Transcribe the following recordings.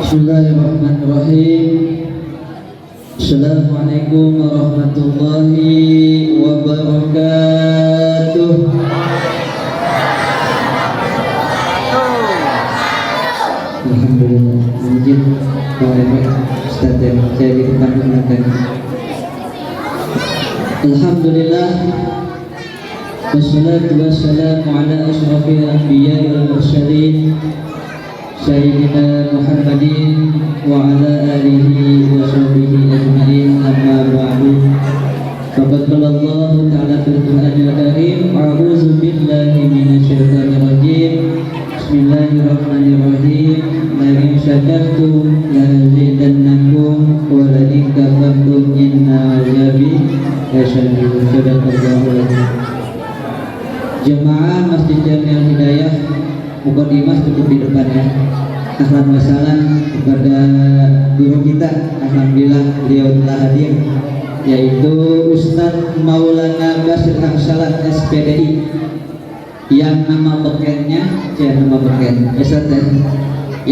Bismillahirrahmanirrahim. Assalamualaikum warahmatullahi wabarakatuh. Alhamdulillah. Mungkin Ustaz yang saya di depan mengenalkan. Alhamdulillah. Wassalatu wassalamu ala asyrafil anbiya'i wal mursalin Sayyidina Muhammadin wa ala alihi wa sahbihi ajma'in, amma ba'du. Faqad qala Allah ta'ala fil Qur'anil Karim, a'udzu billahi minasy syaithanir rajim. Bismillahirrahmanirrahim. La in syakartum la azidannakum wa la in kafartum inna 'adzabi lasyadid. Sadaqallahu alazim. Jemaah Masjid Jami'ul Hidayah, mukadimah cukup di depannya. Ahlan wa salam kepada guru kita, alhamdulillah beliau telah hadir, yaitu Ustadz Maulana Basir Hamsalat SPDI, yang nama bekennya yang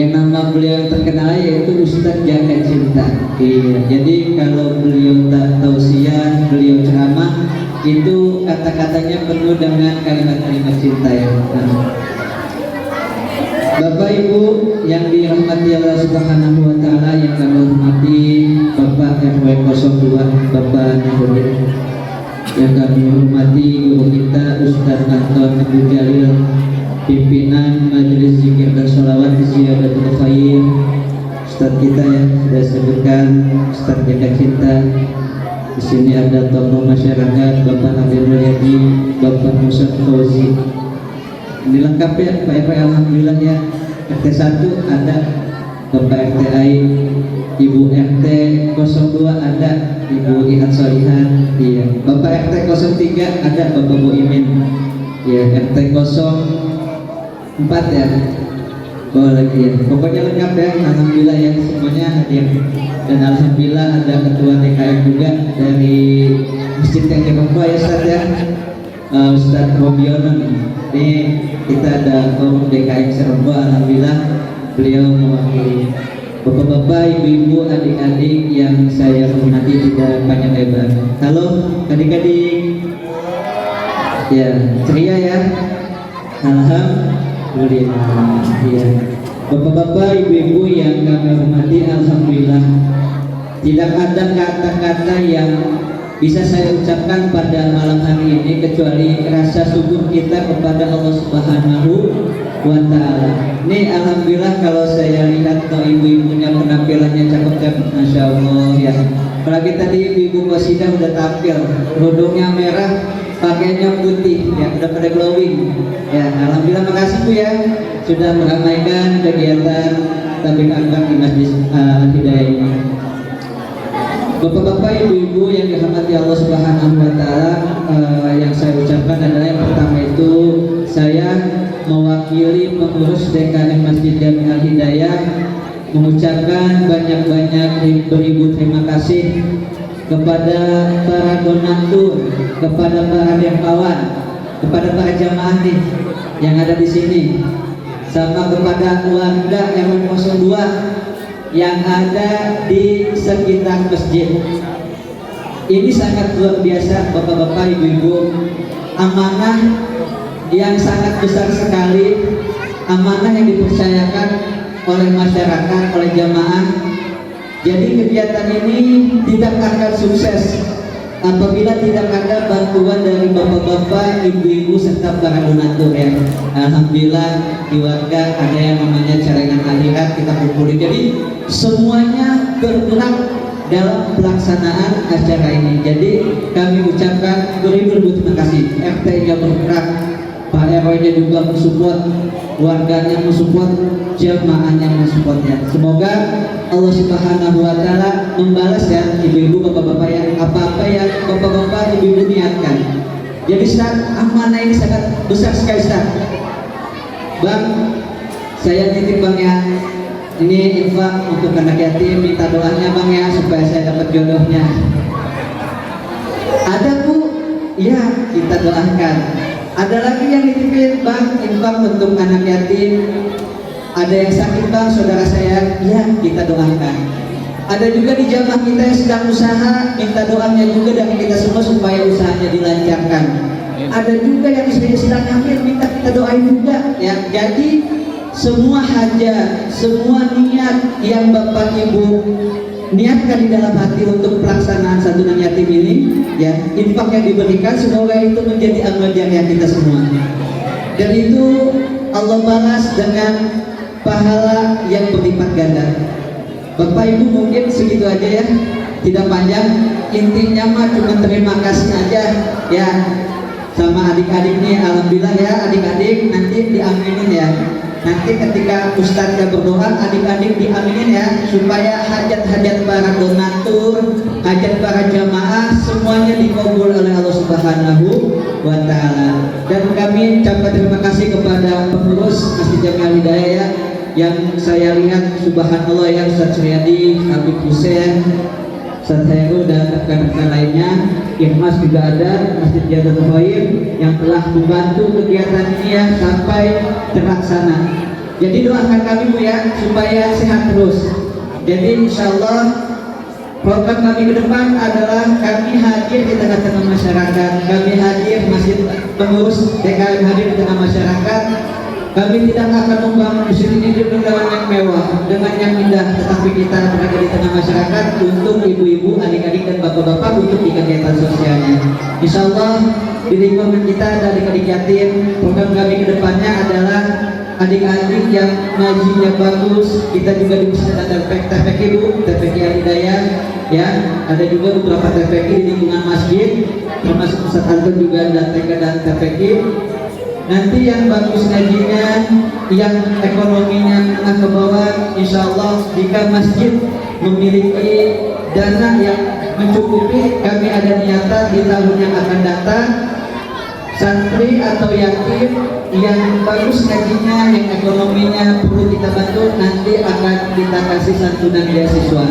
nama beliau yang terkenal yaitu Ustadz Jaga Cinta. Iya, jadi kalau beliau tak tausiah, beliau ceramah, itu kata-katanya penuh dengan kalimat-kalimat cinta ya. Bapak Ibu yang dirahmati Allah Subhanahu wa taala, yang kami hormati Bapak RW 02 Bapak Nahudin, yang kami hormati guru kita Ustaz Anton Abu Jalil, pimpinan Majelis Zikir dan Sholawat Ziyadatul Khair, Ustaz kita ya sudah sebutkan, Ustaz Jaga Cinta. Di sini ada tokoh masyarakat Bapak Nabil Mulyadi, Bapak Musa Fauzi. Ini lengkap ya Pak RW, alhamdulillah ya. RT 1 ada Bapak RTI, Ibu RT 02 ada Ibu Ihat Solihan, iya. Bapak RT 03 ada Bapak Bu Imin, ya. RT 04 ya, bawa lagi ya. Pokoknya lengkap ya, alhamdulillah ya, semuanya hadir. Dan alhamdulillah ada ketua DKM juga dari masjid yang dirubah ya Ustaz ya, Ustaz Robiono nih. Ini kita ada forum DKM Seremba, alhamdulillah beliau mewakili. Bapak-bapak, ibu-ibu, adik-adik yang saya hormati tidak panjang lebar. Halo adik-adik, ya ceria ya, alhamdulillah ya. Bapak-bapak, ibu-ibu yang kami hormati, alhamdulillah tidak ada kata-kata yang bisa saya ucapkan pada malam hari ini kecuali rasa syukur kita kepada Allah Subhanahu wa taala. Ini alhamdulillah kalau saya lihat kalau ibu-ibunya penampilannya cakep-cakep, masya Allah ya. Apalagi tadi ibu-ibu Qasidah udah tampil, kerudungnya merah, pakainya putih ya, udah pada glowing ya. Alhamdulillah, makasih Bu ya sudah meramaikan kegiatan tablik akbar di Masjid Hidayah ini. Bapak-bapak, ibu-ibu yang dirahmati Allah Subhanahu wa taala, yang saya ucapkan adalah yang pertama itu saya mewakili pengurus DKM Masjid Jami'ul Hidayah mengucapkan banyak-banyak beribu terima kasih kepada para donatur, kepada para dermawan, kepada para jamaah nih yang ada di sini, sama kepada warga RW 02 yang ada di sekitar masjid. Ini sangat luar biasa bapak-bapak, ibu-ibu, amanah yang sangat besar sekali, amanah yang dipercayakan oleh masyarakat, oleh jamaah. Jadi kegiatan ini tidak akan sukses apabila tidak ada bantuan dari bapak-bapak, ibu-ibu, serta para donatur ya. Alhamdulillah di warga ada yang namanya celengan akhirat kita kumpulin. Jadi semuanya bergerak dalam pelaksanaan acara ini. Jadi kami ucapkan beribu-ribu terima kasih. RT-nya bergerak, Pak RW-nya juga mensupport, warganya mensupport, jamaahnya mensupportnya. Semoga Allah Subhanahu wa taala membalas ya ibu-ibu, bapak-bapak ya, apa-apa yang bapak-bapak, ibu-ibu niatkan. Jadi Ustaz, amanah ini sangat besar sekali Ustaz. Bang, saya titip Bang ya, ini infak untuk anak yatim, minta doanya Bang ya supaya saya dapat jodohnya. Ada Bu? Iya, kita doakan. Ada lagi yang dititipin Bang, infak untuk anak yatim, Ada yang sakit bang, saudara saya, ya kita doakan. Ada juga di jamaah kita yang sedang usaha, minta doanya juga dari kita semua supaya usahanya dilancarkan. Ada juga yang sedang hamil, minta kita doain juga. Ya, jadi semua hajat, semua niat yang Bapak Ibu niatkan di dalam hati untuk pelaksanaan santunan yatim ini, ya, infak yang diberikan semoga itu menjadi amal jariah kita semua. Dan itu Allah balas dengan pahala yang berlipat ganda. Bapak Ibu mungkin segitu aja ya, tidak panjang. Intinya mah cuma terima kasih aja ya sama adik-adik nih. Alhamdulillah ya adik-adik, nanti diaminin ya. Nanti ketika Ustaznya berdoa, adik-adik diaminin ya, supaya hajat-hajat para donatur, hajat para jamaah semuanya dikabul oleh Allah Subhanahu wa Ta'ala. Dan kami ucapkan terima kasih kepada pengurus Masjid Jami'ah Hidayah ya, yang saya lihat subhanallah ya, Ustaz Suryadi, Habib Hussein, Ustaz Heru dan rekan-rekan lainnya. Ikhmas juga ada, Masjid Jadul Khair yang telah membantu kegiatan ini ya sampai terlaksana. Jadi doakan kami Bu ya supaya sehat terus. Jadi insyaallah program kami ke depan adalah kami hadir di tengah-tengah masyarakat. Kami hadir, masjid pengurus DKM hadir di tengah masyarakat. Kami tidak akan membangun masjid ini dengan yang mewah, dengan yang indah, tetapi kita berada di tengah masyarakat untuk ibu-ibu, adik-adik dan bapak-bapak untuk kegiatan sosialnya. Insya Allah di lingkungan kita ada adik-adik yatim. Program kami ke depannya adalah adik-adik yang ngajinya bagus. Kita juga di masjid ada TPQ Bu, TPQ Hidayah ya. Ada juga beberapa TPQ di lingkungan masjid, termasuk Ustaz Anton juga ada TK dan TPQ. Nanti yang bagus ngajinya, yang ekonominya menengah ke bawah, insya Allah jika masjid memiliki dana yang mencukupi, kami ada niatan di tahun yang akan datang santri atau yatim yang bagus ngajinya, yang ekonominya perlu kita bantu, nanti akan kita kasih santunan beasiswa.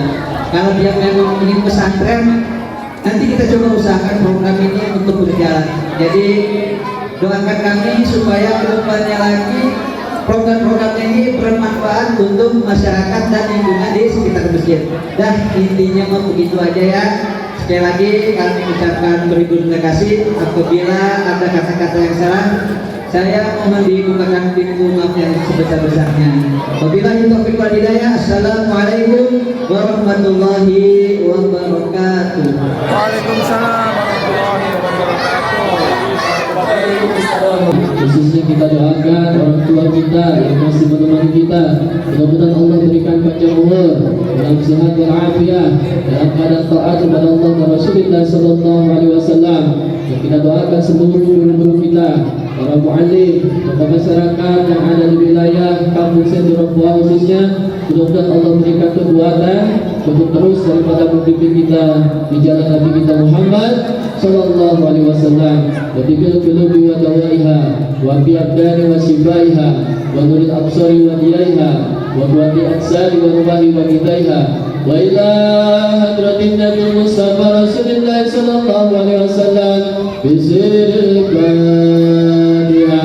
Kalau dia memang ingin pesantren, nanti kita coba usahakan program ini untuk berjalan. Jadi doakan kami supaya kedepannya lagi program-program ini bermanfaat untuk masyarakat dan lingkungan di sekitar masjid. Dah intinya mau begitu aja ya. Sekali lagi kami ucapkan beribu terima kasih. Apabila ada kata-kata yang salah, saya mohon dibukakan pintu maaf yang sebesar-besarnya. Wabillahi taufiq wal hidayah. Assalamualaikum warahmatullahi wabarakatuh. Waalaikumsalam warahmatullahi wabarakatuh. Khususnya kita doakan orang tua kita yang masih menemani kita, mudah-mudahan Allah berikan panjang umur dalam sehat walafiat, dalam keadaan taat kepada Allah dan Rasulullah sallallahu alaihi wasallam. Dan kita doakan seluruh guru-guru kita, para muallim, tokoh masyarakat yang ada di wilayah kampung Sendurabua khususnya, mudah-mudahan Allah berikan kekuatan untuk terus daripada membimbing kita di jalan Nabi kita Muhammad sallallahu alaihi wasallam. Wa tibil qulubi wa dawaiha wa bi abdani wa shifaiha wa nuril absari wa diyaiha wa buati aksari wa rubahi wa bidaiha wa ila hadratin Nabi Mustafa Rasulullah sallallahu alaihi wasallam bisiril fatiha.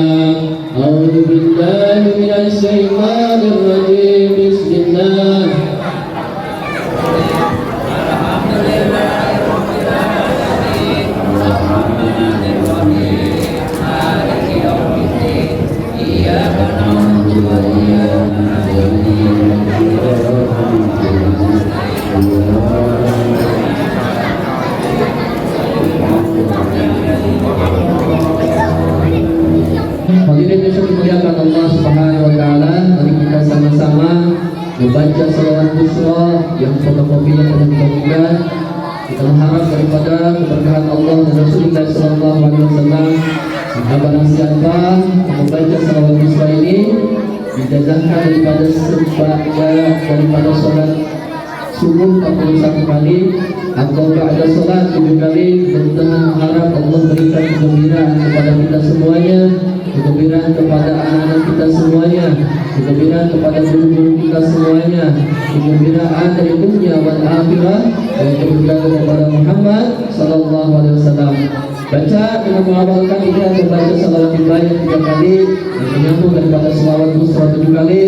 A'udzu billahi minasy syaithanir rajim. Bismillah. Hadirin yang dimuliakan Allah Subhanahu wa taala, mari kita sama-sama membaca salawat busra yang fotokopinya telah dibagikan. Kita mengharap daripada keberkahan Allah dan Rasulullah sallallahu alaihi wasallam. Jika barang siapa membaca salawat busra ini dijazahkan daripada daripada sholat subuh 41 kali atau ada sholat 7 kali. Mudah-mudahan mengharap Allah berikan kegembiraan kepada kita semuanya, kegembiraan kepada anak-anak kita semuanya, kegembiraan kepada guru-guru kita semuanya, kegembiraan dari dunia wal akhirah, dan kegembiraan kepada Muhammad sallallahu alaihi wasallam. Baca dengan mengawalkan kita membaca salawat ibrahim 3 kali, dan menyambung daripada salawat busra 7 kali.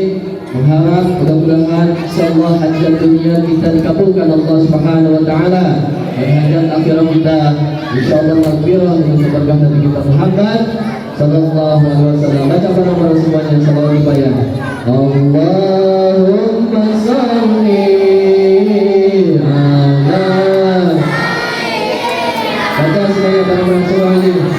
Mengharap mudah-mudahan insyaallah hajat dunia kita dikabulkan Allah Subhanahu wa taala dan hajat akhirat kita insyaallah maghfirah dengan keberkahan Nabi kita Muhammad sallallahu alaihi wasallam. Baca para semuanya salawat dibayar. Allahumma shalli ala. Baca semuanya para semuanya.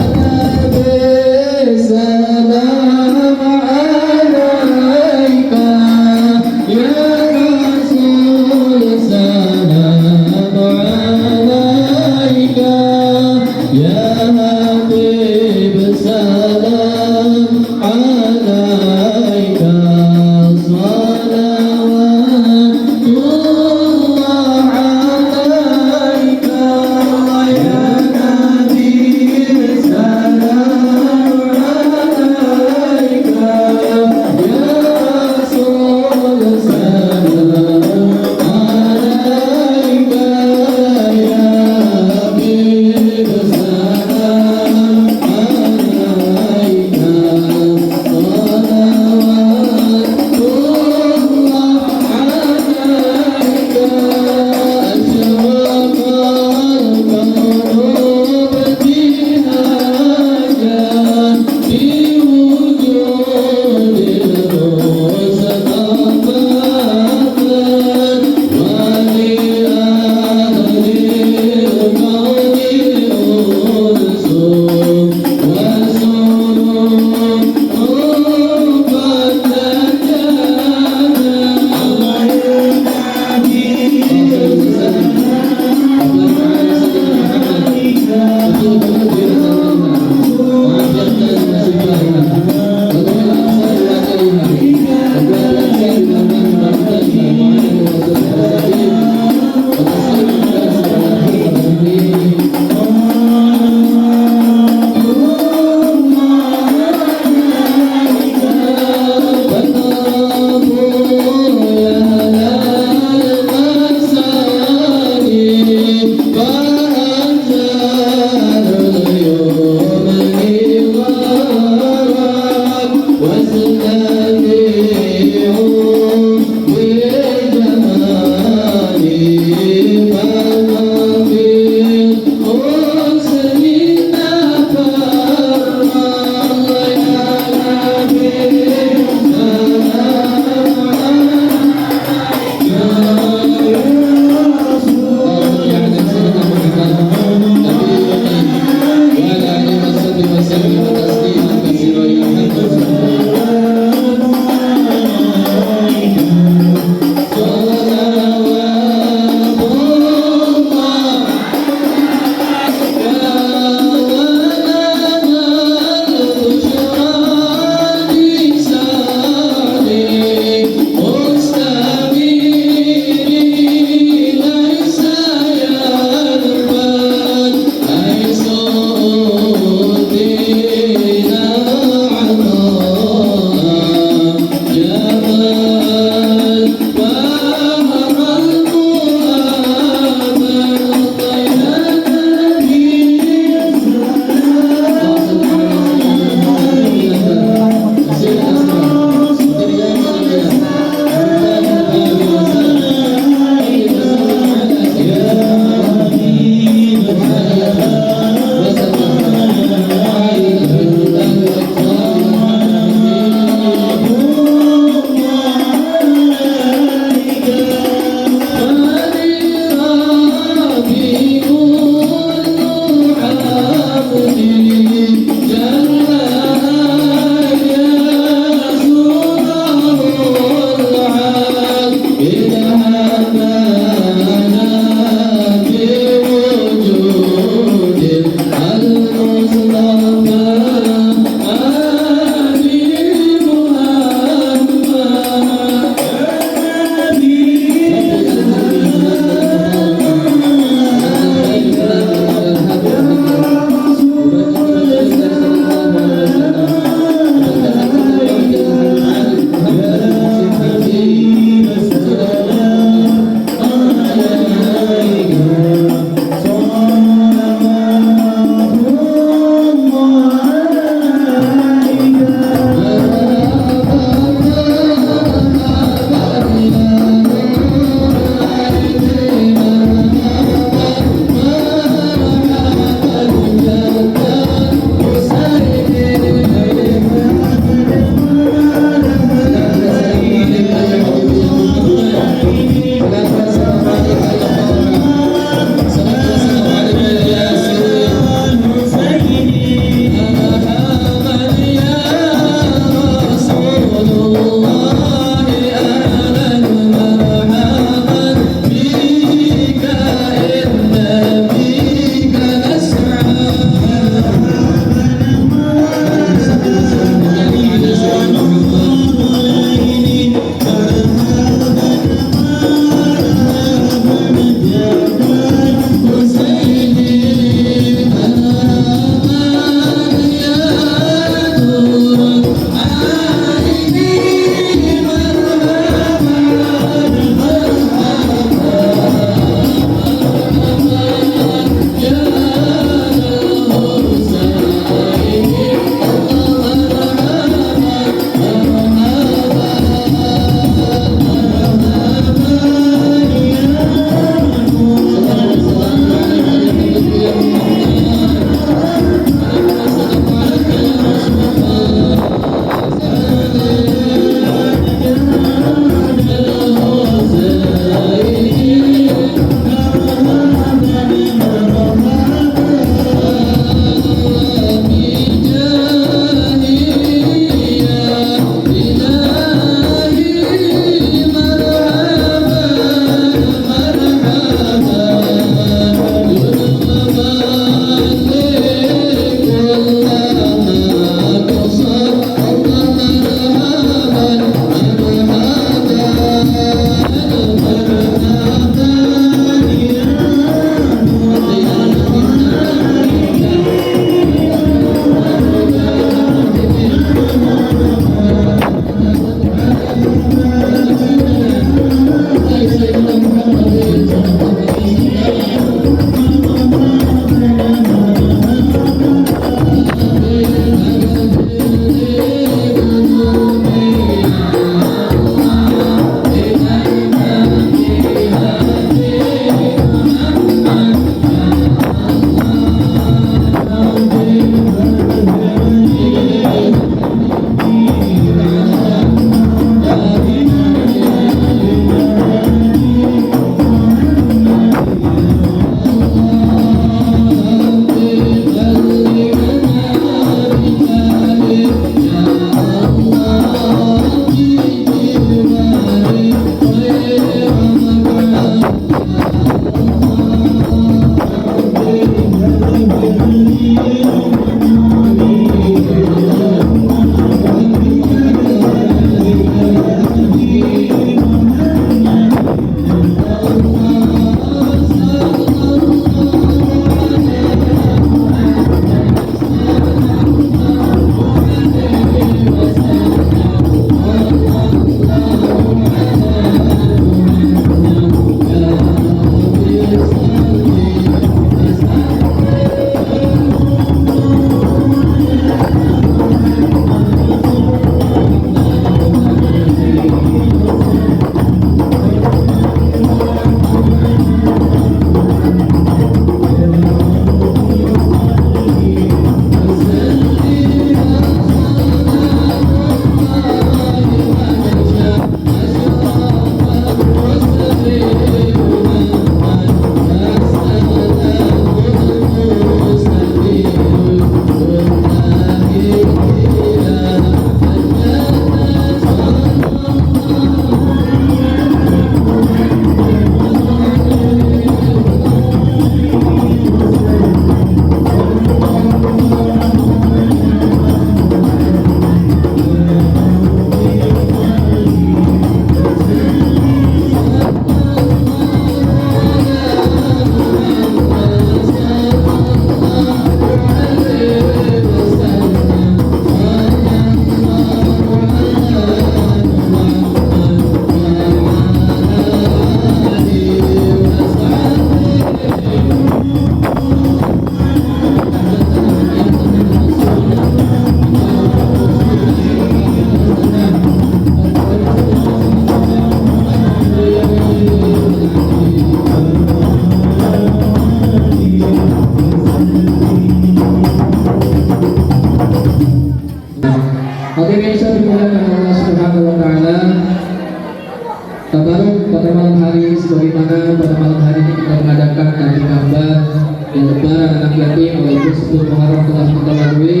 kambing kambang dan lebaran anak yatim walaupun 10 Muharram telah kita lalui,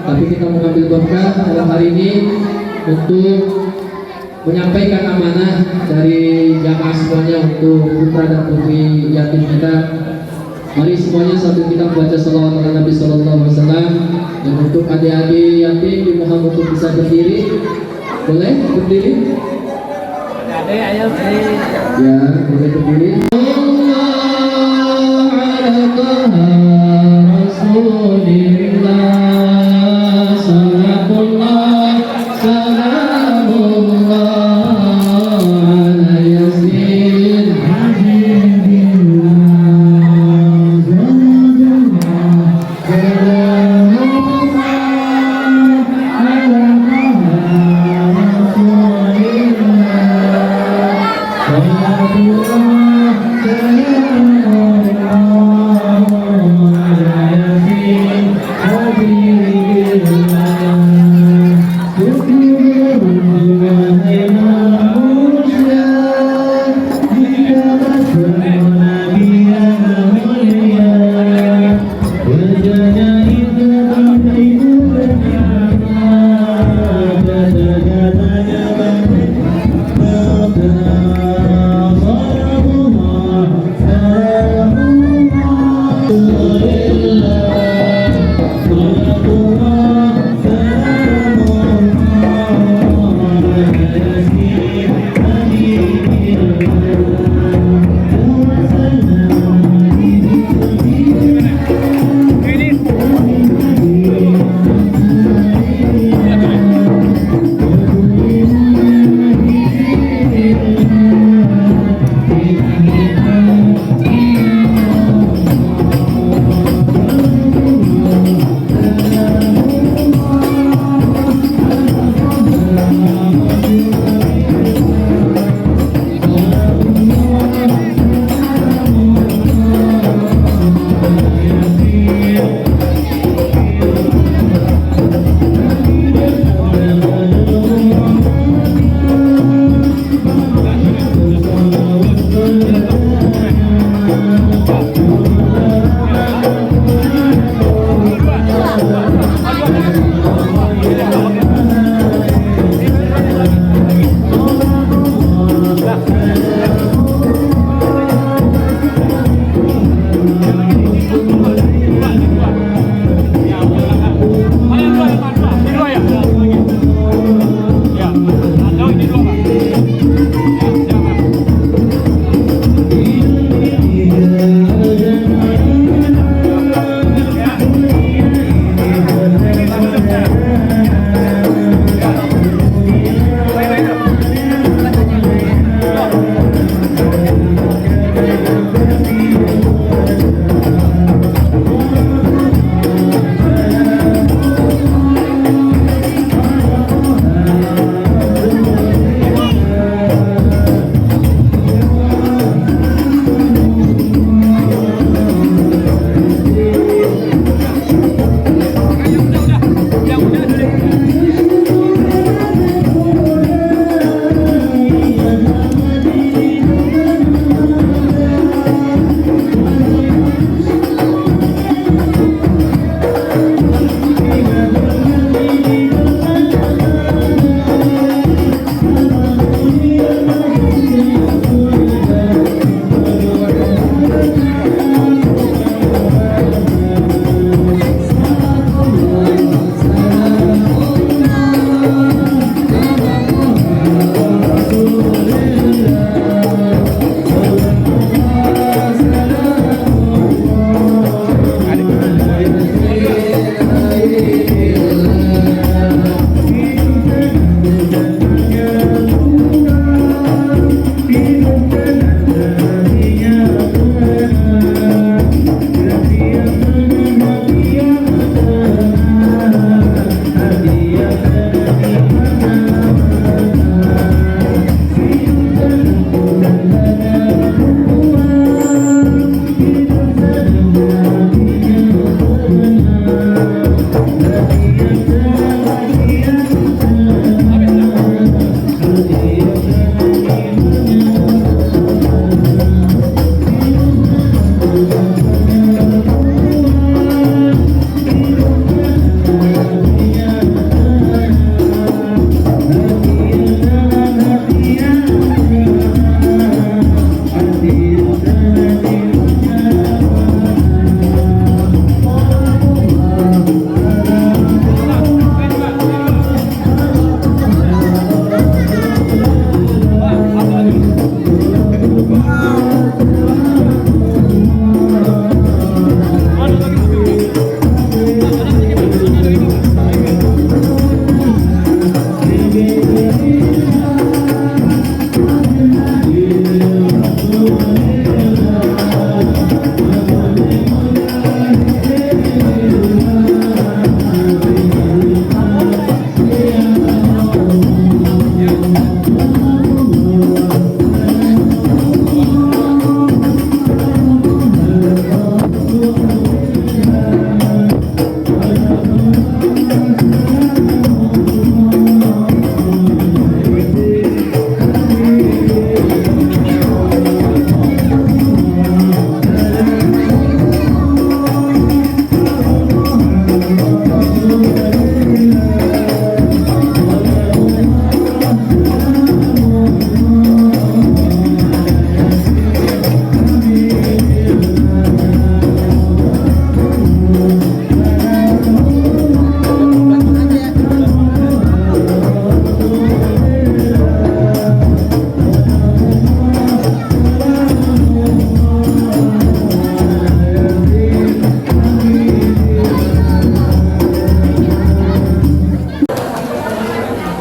tapi kita mengambil berkah dalam hari ini untuk menyampaikan amanah dari jamaah semuanya untuk putra dan putri yatim kita. Mari semuanya sambil kita membaca salawat ala Nabi Sallallahu Alaihi Wasallam. Dan untuk adik-adik yatim dimohon untuk bisa berdiri. Boleh berdiri? Adik, ayo berdiri. Ya, boleh berdiri. Allah ala Taha Rasulillah Salatullah Salamullah ala Yasin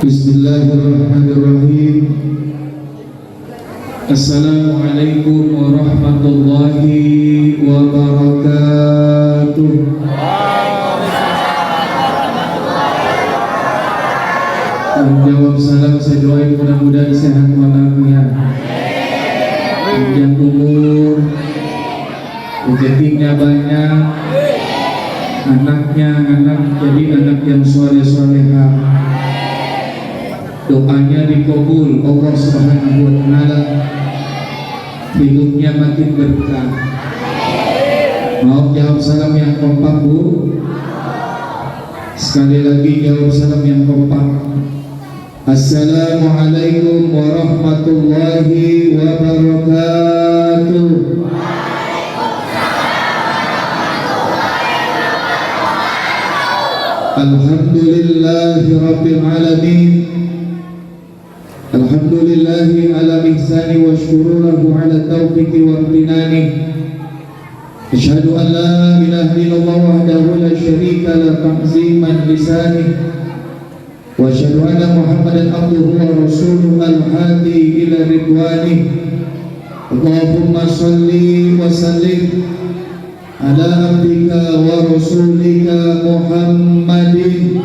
Bismillahirrahmanirrahim. Assalamualaikum warahmatullahi wabarakatuh. Menjawab salam saya doain mudah-mudahan sehat walafiat, panjang umur, rezekinya banyak, anaknya jadi anak yang soleh-solehah, doanya dikabul Allah Subhanahu wa taala, hidupnya makin berkah. Mau jawab salam yang kompak, Bu? Sekali lagi jawab salam yang kompak. Assalamualaikum warahmatullahi wabarakatuh. Alhamdulillahi rabbil alamin. Alhamdulillahi ala ihsani wa syurulahu ala taufiqi wa amtinani. Asyhadu an la ilaha illallah wahdahu la syarika la ta'ziman lisani. Wa asyhadu anna Muhammadan abduhu wa rasuluhu al-hadi ila ridwani. Allahumma salli wa sallim ala abdika wa rasulika Muhammadin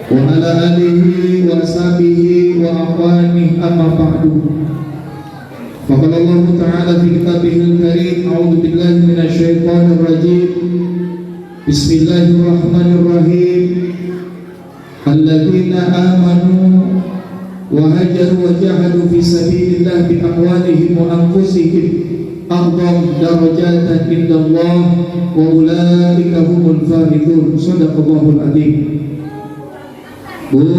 wa ala alihi wa sahbihi wa akhwani amma ba'du. Faqala Allah ta'ala fi kitabihil karim, a'udzu billahi minasy syaithanir rajim. Bismillahirrahmanirrahim. Alladzina amanu wa hajaru wa jahadu fi sabilillah bi amwalihim wa anfusihim a'dham darajatan indallah wa ulaika humul faizun. Shadaqallahul adzim. Bu,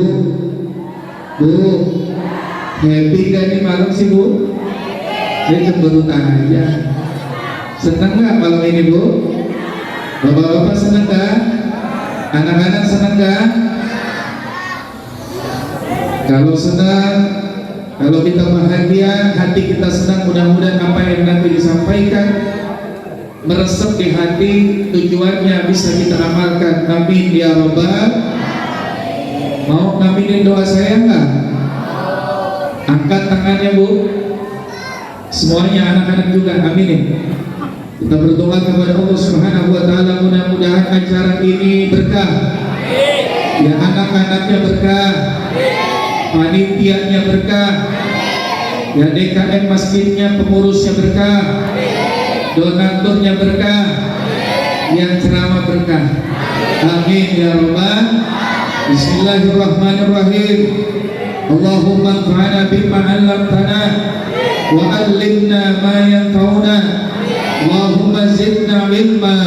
happy gak nih malam sih, Bu? Saya cemberut aja. Senang gak malam ini, Bu? Bapak-bapak senang gak? Anak-anak senang gak? Kalau senang, kalau kita bahagia, hati kita senang, mudah-mudahan apa yang nanti disampaikan meresap di hati, tujuannya bisa kita amalkan. Amin ya rabbal. Mau ngaminin doa saya enggak? Angkat tangannya, Bu. Semuanya anak-anak juga aminin. Kita berdoa kepada Allah Subhanahu wa taala, mudah-mudahan acara ini berkah. Ya, anak-anaknya berkah. Panitianya berkah. Ya, DKM masjidnya, pengurusnya berkah. Donaturnya berkah. Yang ceramah berkah. Amin ya rabbal. Bismillahirrahmanirrahim. Allahumma anfa'na bima 'allamtana wa 'allimna ma yanfa'una Allahumma zidna ilma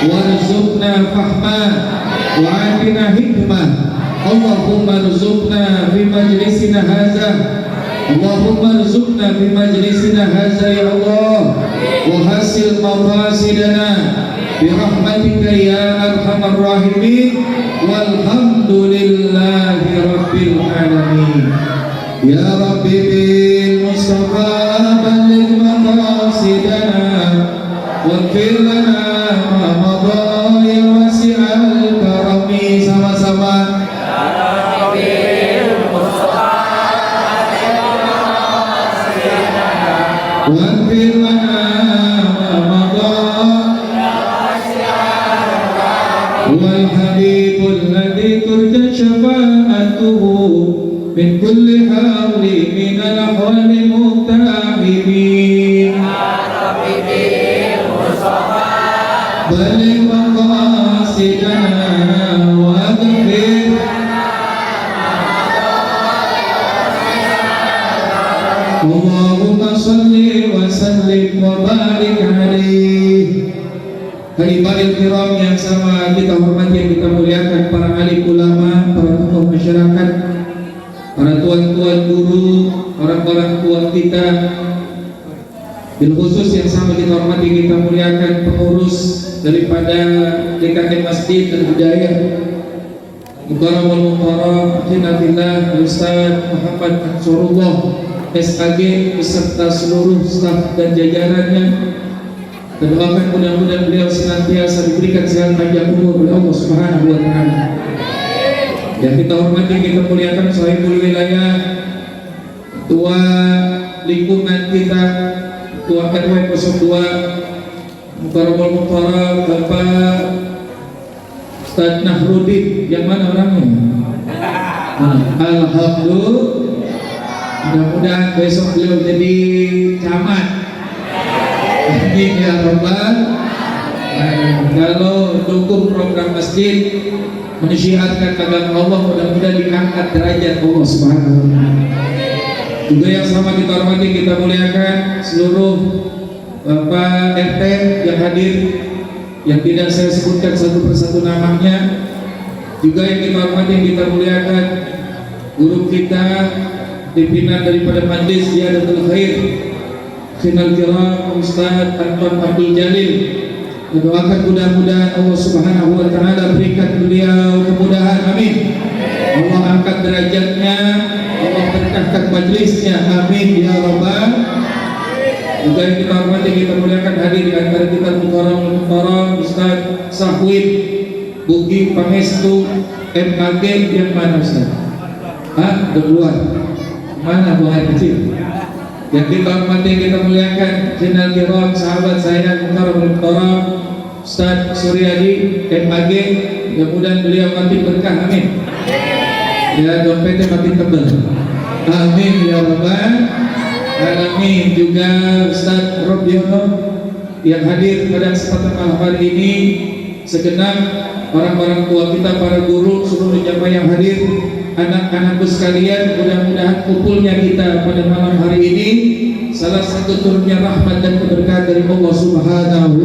warzuqna fahma wa atina hikmah. Allahumma rzuqna fi majlisina hadza, Allahumma rzuqna fi majlisina hadza ya Allah, wa hasil maqasidana bi rahmatika ya arhamar rahimin, walhamdulillahi rabbil alamin. Ya Rabbi bil Mustafa balligh maqasidana waghfir lana ma madha ya wasi'al karami. Sama-sama. واغفر لنا ما مضى والحبيب الذي ترجى شفاعته من كل حول من الأحوال متعبين. بلغ مقاصدنا واغفر Allahumma salli wa sallim wa barik alaih. Hadirin kiram yang sama kita hormati, yang kita muliakan, para alim ulama, para tokoh masyarakat, para tuan-tuan guru, orang-orang tua kita, bil khusus yang sama kita hormati, kita muliakan pengurus daripada DKM Masjid dan Budaya Mukarramul Mukarram Khinatillah Ustaz Muhammad Ansarullah SAG beserta seluruh staf dan jajarannya. Dan doakan mudah-mudahan beliau senantiasa diberikan sehat panjang umur oleh Allah Subhanahu wa taala. Yang kita hormati, kita muliakan sahibul wilayah, ketua lingkungan kita, ketua RW 02 Mukarramul Mukarram Bapak Ustaz Nahrudin. Yang mana orangnya? Alhamdulillah. Mudah-mudahan besok beliau jadi camat. Amin ya Rabbal. Kalau dukung program masjid menyiarkan agama Allah, mudah-mudahan diangkat derajat Allah Subhanahu wa taala. Juga yang sama kita hormati, kita muliakan seluruh Bapak RT yang hadir, yang tidak saya sebutkan satu persatu namanya. Juga yang kita hormati, yang kita muliakan guru kita, pimpinan daripada Majlis Ziyadatul Khair Khinal Kiram Ustaz Anton Abdul Jalil. Doakan mudah-mudahan Allah Subhanahu wa taala berikan beliau kemudahan, amin. Allah angkat derajatnya, Allah berkahkan majlisnya, amin ya rabbal. Juga yang kita hormati, kita muliakan, hadir di antara kita Mukarram Ustaz Sahwid Bugi Pangestu MAG. Yang mana Ustaz? Keluar mana buah air kecil. Yang kita hormati, kita muliakan Jenal Kiram sahabat saya Mukarramul Mukarram Ustaz Suryadi MAG. Mudah-mudahan beliau makin berkah, amin. Ya, dompetnya makin tebal, amin ya rabbal alamin. Juga Ustaz Robiono yang hadir pada kesempatan malam hari ini, segenap orang-orang tua kita, para guru, seluruh jamaah yang hadir, anak-anakku sekalian, mudah-mudahan kumpulnya kita pada malam hari ini salah satu turunnya rahmat dan keberkahan dari Allah Subhanahu.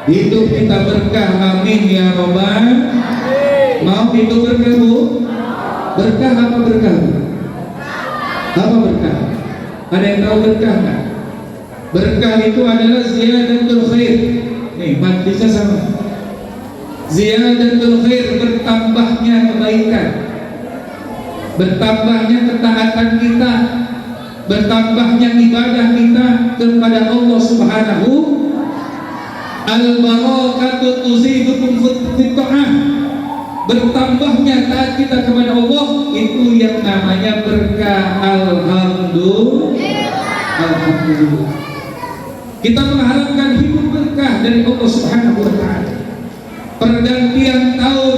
Hidup kita berkah, amin ya rabbal. Mau hidup berkah Bu? Berkah apa berkah? Apa berkah? Ada yang tahu berkah nggak? Berkah itu adalah ziyadatul khair. Nih, majlisnya sama. Ziyadatul khair, bertambahnya kebaikan, bertambahnya ketaatan kita, bertambahnya ibadah kita kepada Allah Subhanahu. Al-barakatu tuzidukum fit ta'ah. Bertambahnya taat kita kepada Allah, itu yang namanya berkah. Alhamdulillah. Alhamdulillah. Kita mengharapkan hidup berkah dari Allah Subhanahu wa taala. Pergantian tahun,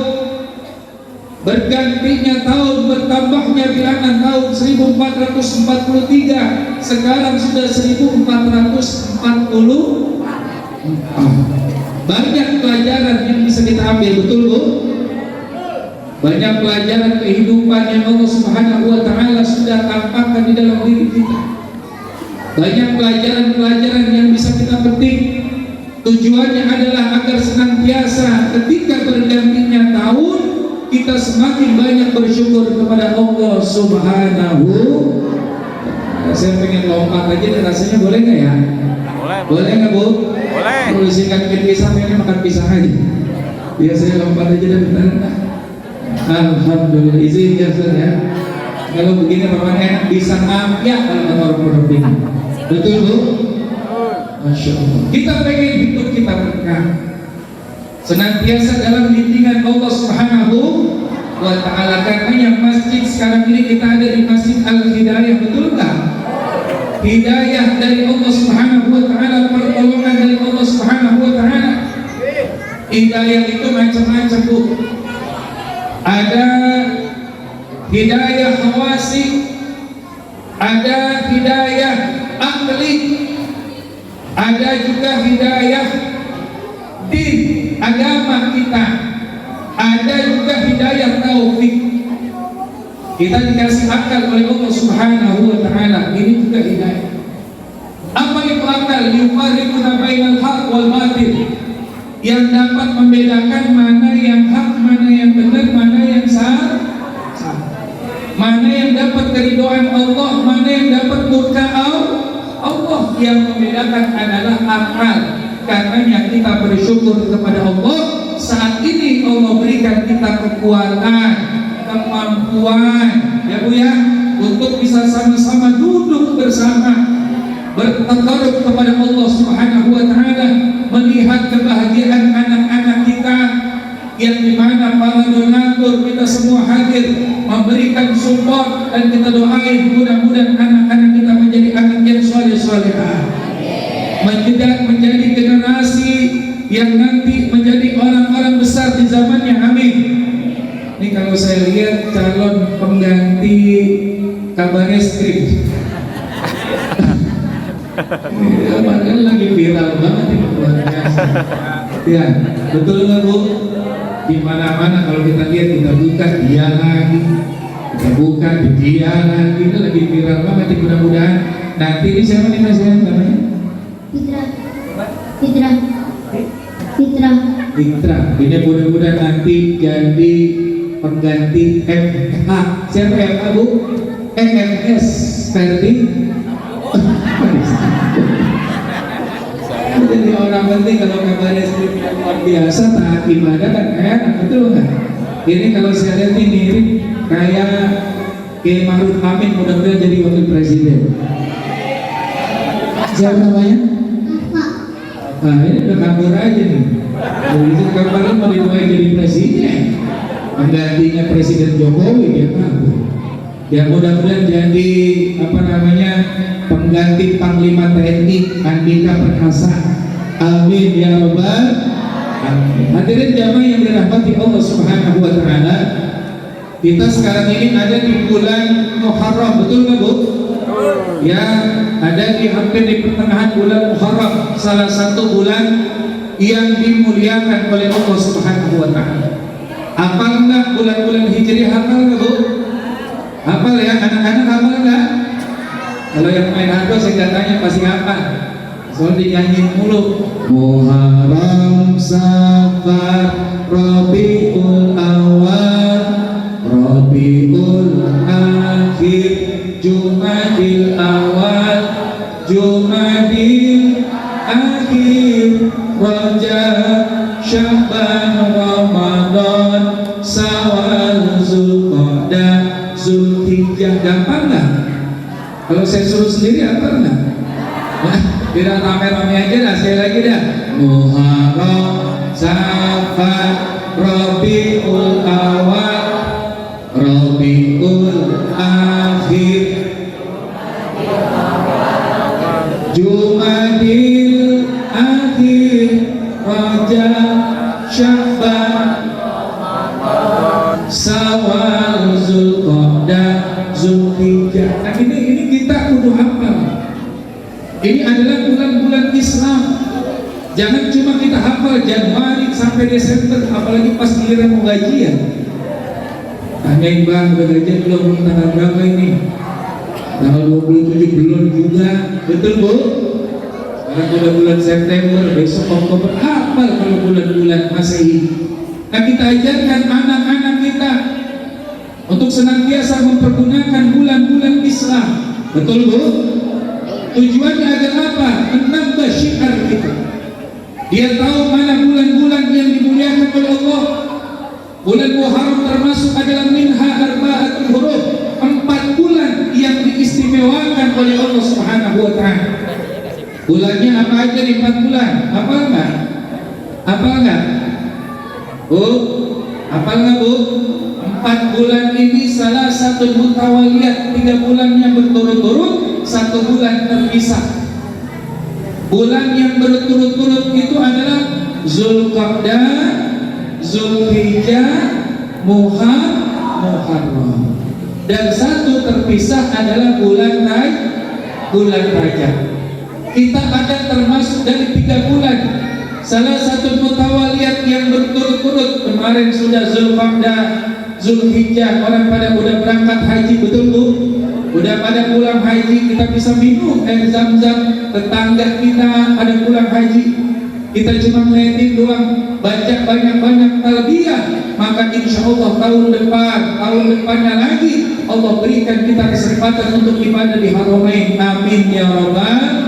bergantinya tahun, bertambahnya bilangan tahun 1443, sekarang sudah 1440. Banyak pelajaran yang bisa kita ambil, betul Bu? Banyak pelajaran kehidupan yang Allah Subhanahu wa taala sudah tampakkan di dalam diri kita. Banyak pelajaran-pelajaran yang bisa kita petik. Tujuannya adalah agar senantiasa ketika bergantinya tahun kita semakin banyak bersyukur kepada Allah Subhanahu. Saya pengen lompat aja dan rasanya boleh nggak ya? Boleh nggak Bu? Boleh. Kalau singkat pisang ini makan pisang aja. Biasanya lompat aja dan bentar. Alhamdulillah izin ya Ustaz ya. Kalau begini memang enak bisa ya kalau kata orang Pondok ini. Betul Bu? Masya Allah. Kita pengen hidup kita berkah, senantiasa dalam bimbingan Allah Subhanahu wa Ta'ala. Karenanya masjid sekarang ini kita ada di Masjid Al-Hidayah, betul nggak? Hidayah dari Allah Subhanahu wa Ta'ala, pertolongan dari Allah Subhanahu wa Ta'ala. Hidayah itu macam-macam Bu. Ada hidayah khawasi, ada hidayah akli, ada juga hidayah din agama kita, ada juga hidayah taufik. Kita dikasih akal oleh Allah Subhanahu wa Ta'ala. Ini juga hidayah. Apa itu akal? Yufarriquna bainal haq wal batil, yang dapat membedakan mana yang hak, mana yang benar, mana yang salah, mana yang dapat keridhaan Allah, mana yang dapat murka Allah. Yang membedakan adalah akal. Karenanya kita bersyukur kepada Allah. Saat ini Allah berikan kita kekuatan, kemampuan, ya Bu ya, untuk bisa sama-sama duduk bersama, bertakarub kepada Allah Subhanahu wa Ta'ala, melihat kebahagiaan anak-anak kita yang dimana para donatur kita semua hadir memberikan support, dan kita doain mudah-mudahan anak-anak kita menjadi anak yang soleh-solehah, menjadi generasi yang nanti menjadi orang-orang besar di zamannya. Amin. Ini kalau saya lihat calon pengganti Kabar Eskrim. Ya, padahal lagi viral banget ini, luar biasa. Ya, betul nggak Bu? Di mana-mana kalau kita lihat, kita buka dia lagi, kita buka dia lagi, itu lagi viral banget. Mudah-mudahan nanti ini siapa nih Mas namanya? Fitra. Ini mudah-mudahan nanti jadi pengganti FH. Siapa FH Bu? FMS Ferdi. Jadi orang penting kalau Kabar Eskrim yang luar biasa, taat ibadah kan enak, betul nggak? Ini kalau saya lihat ini mirip kayak Kiai Ma'ruf Amin, mudah-mudahan jadi wakil presiden. Siapa namanya? Nah ini udah kabur aja nih. Begitu kabarnya mau dimulai jadi presiden, penggantinya Presiden Jokowi, dia kabur. Ya mudah-mudahan jadi pengganti Panglima TNI Andika Perkasa. Amin ya rabbal alamin. Hadirin jamaah yang dirahmati Allah Subhanahu wa Ta'ala, kita sekarang ini ada di bulan Muharram, betul nggak Bu? Ya, ada hampir di pertengahan bulan Muharram, salah satu bulan yang dimuliakan oleh Allah Subhanahu wa Ta'ala. Hafal nggak bulan-bulan Hijriah? Hafal nggak Bu? Hafal ya, anak-anak hafal nggak? Kalau yang main harga saya tanya pasti hafal. Soalnya dinyanyiin mulu. Muharram, Safar, Rabiul Awal, Rabiul Akhir, Jumadil Awal, Jumadil Akhir, Rajab, Sya'ban, Ramadan, Syawal, Zulqa'dah, Zulhijjah. Gampang nggak? Kalau saya suruh sendiri apa enggak? Biar rame-rame aja dah, sekali lagi dah. Muharram, Safar, Rabiul Awal, Rabiul Akhir, Jumadil Akhir, Rajab, Sya'ban, Syawal, Zulqa'dah, Zulhijjah. Nah ini kita kudu hafal. Ini adalah bulan-bulan Islam. Jangan cuma kita hafal Januari sampai Desember, apalagi pas giliran mau gajian. Tanyain Bang, udah gajian belum, tanggal berapa ini? Tanggal 27 belum juga, betul Bu? Sekarang udah bulan September, besok Oktober, apa kalau bulan-bulan Masehi? Nah, kita ajarkan anak-anak kita untuk senantiasa mempergunakan bulan-bulan Islam, betul Bu? Tujuannya adalah apa? Menambah syiar kita. Dia tahu mana bulan-bulan yang dimuliakan oleh Allah. Bulan Muharram termasuk adalah minha arba'atul huruf, 4 bulan yang diistimewakan oleh Allah Subhanahu wa taala. Bulannya apa aja di 4 bulan? Apa enggak? Apa enggak? Bu, apa enggak Bu? 4 bulan ini salah satu mutawaliyat, 3 bulan yang berturut-turut, 1 bulan terpisah. Bulan yang berturut-turut itu adalah Zulqa'dah, Zulhijjah, Muharram. Dan 1 terpisah adalah bulan Rajab. Kita ada termasuk dari 3 bulan. Salah satu mutawaliyat yang berturut-turut, kemarin sudah Zulqa'dah, Zulhijjah, orang pada udah berangkat haji, betul Bu? Udah pada pulang haji, kita bisa minum air zam-zam. Tetangga kita pada pulang haji, kita cuma ngeliatin doang, baca banyak-banyak talbiyah, maka insya Allah tahun depannya lagi Allah berikan kita kesempatan untuk ibadah di Haramain. Amin ya rabbal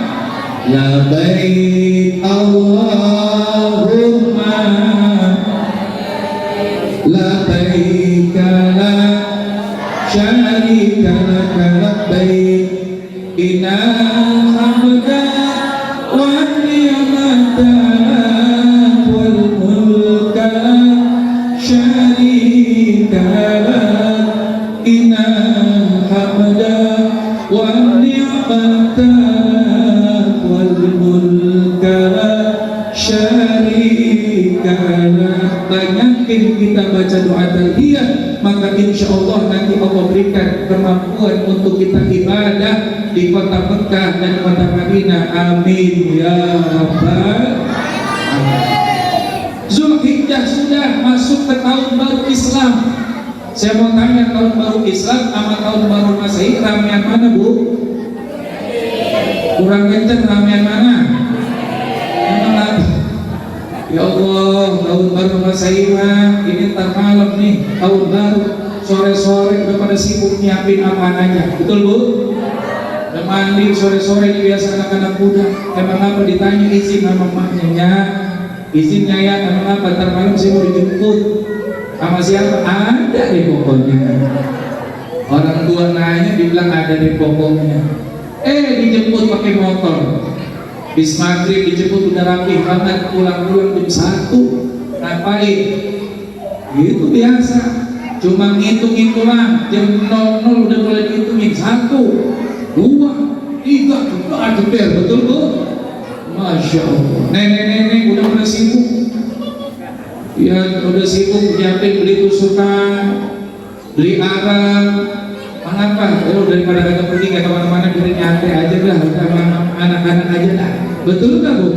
labbaik Allahumma labbaik la syarika laka labbaik innal hamda wan ni'mata wal mulka syarika lak innal hamda wan ni'mata wal mulka syarika lak. Banyakin kita baca doa talbiyah, maka insya Allah nanti Allah berikan kemampuan untuk kita ibadah di kota Mekah dan kota Madinah. Amin ya rabbal alamin. Zulhijjah sudah masuk ke tahun baru Islam. Saya mau tanya, tahun baru Islam sama tahun baru Masehi ramean mana Bu? Kurang kenceng, ramean mana? Emang apa? Ya Allah, tahun baru Masehi mah ini ntar malam nih, tahun baru sore-sore udah pada sibuk nyiapin apaan aja, betul Bu? Udah mandi sore-sore ini biasa anak-anak muda. Emang apa ditanya izin sama maknya? Izinnya ya, emang apa? Ntar malam saya mau dijemput sama siapa? Ada di pokoknya. Orang tua nanya dibilang ada di pokoknya. Dijemput pakai motor. Bis maghrib dijemput udah rapi banget, pulang-pulang jam 1. Ngapain? Itu biasa. Cuma ngitung-ngitung lah, jam 00 udah mulai ngitungin 1, 2, 3, jeder, betul Bu? Masya Allah. Nenek-nenek udah sibuk. Ya udah sibuk nyiapin beli tusukan, beli arang. Mengapa? Daripada kagak pergi ke kemana-mana, biar nyantai aja dah, sama anak-anak aja dah. Betul nggak Bu?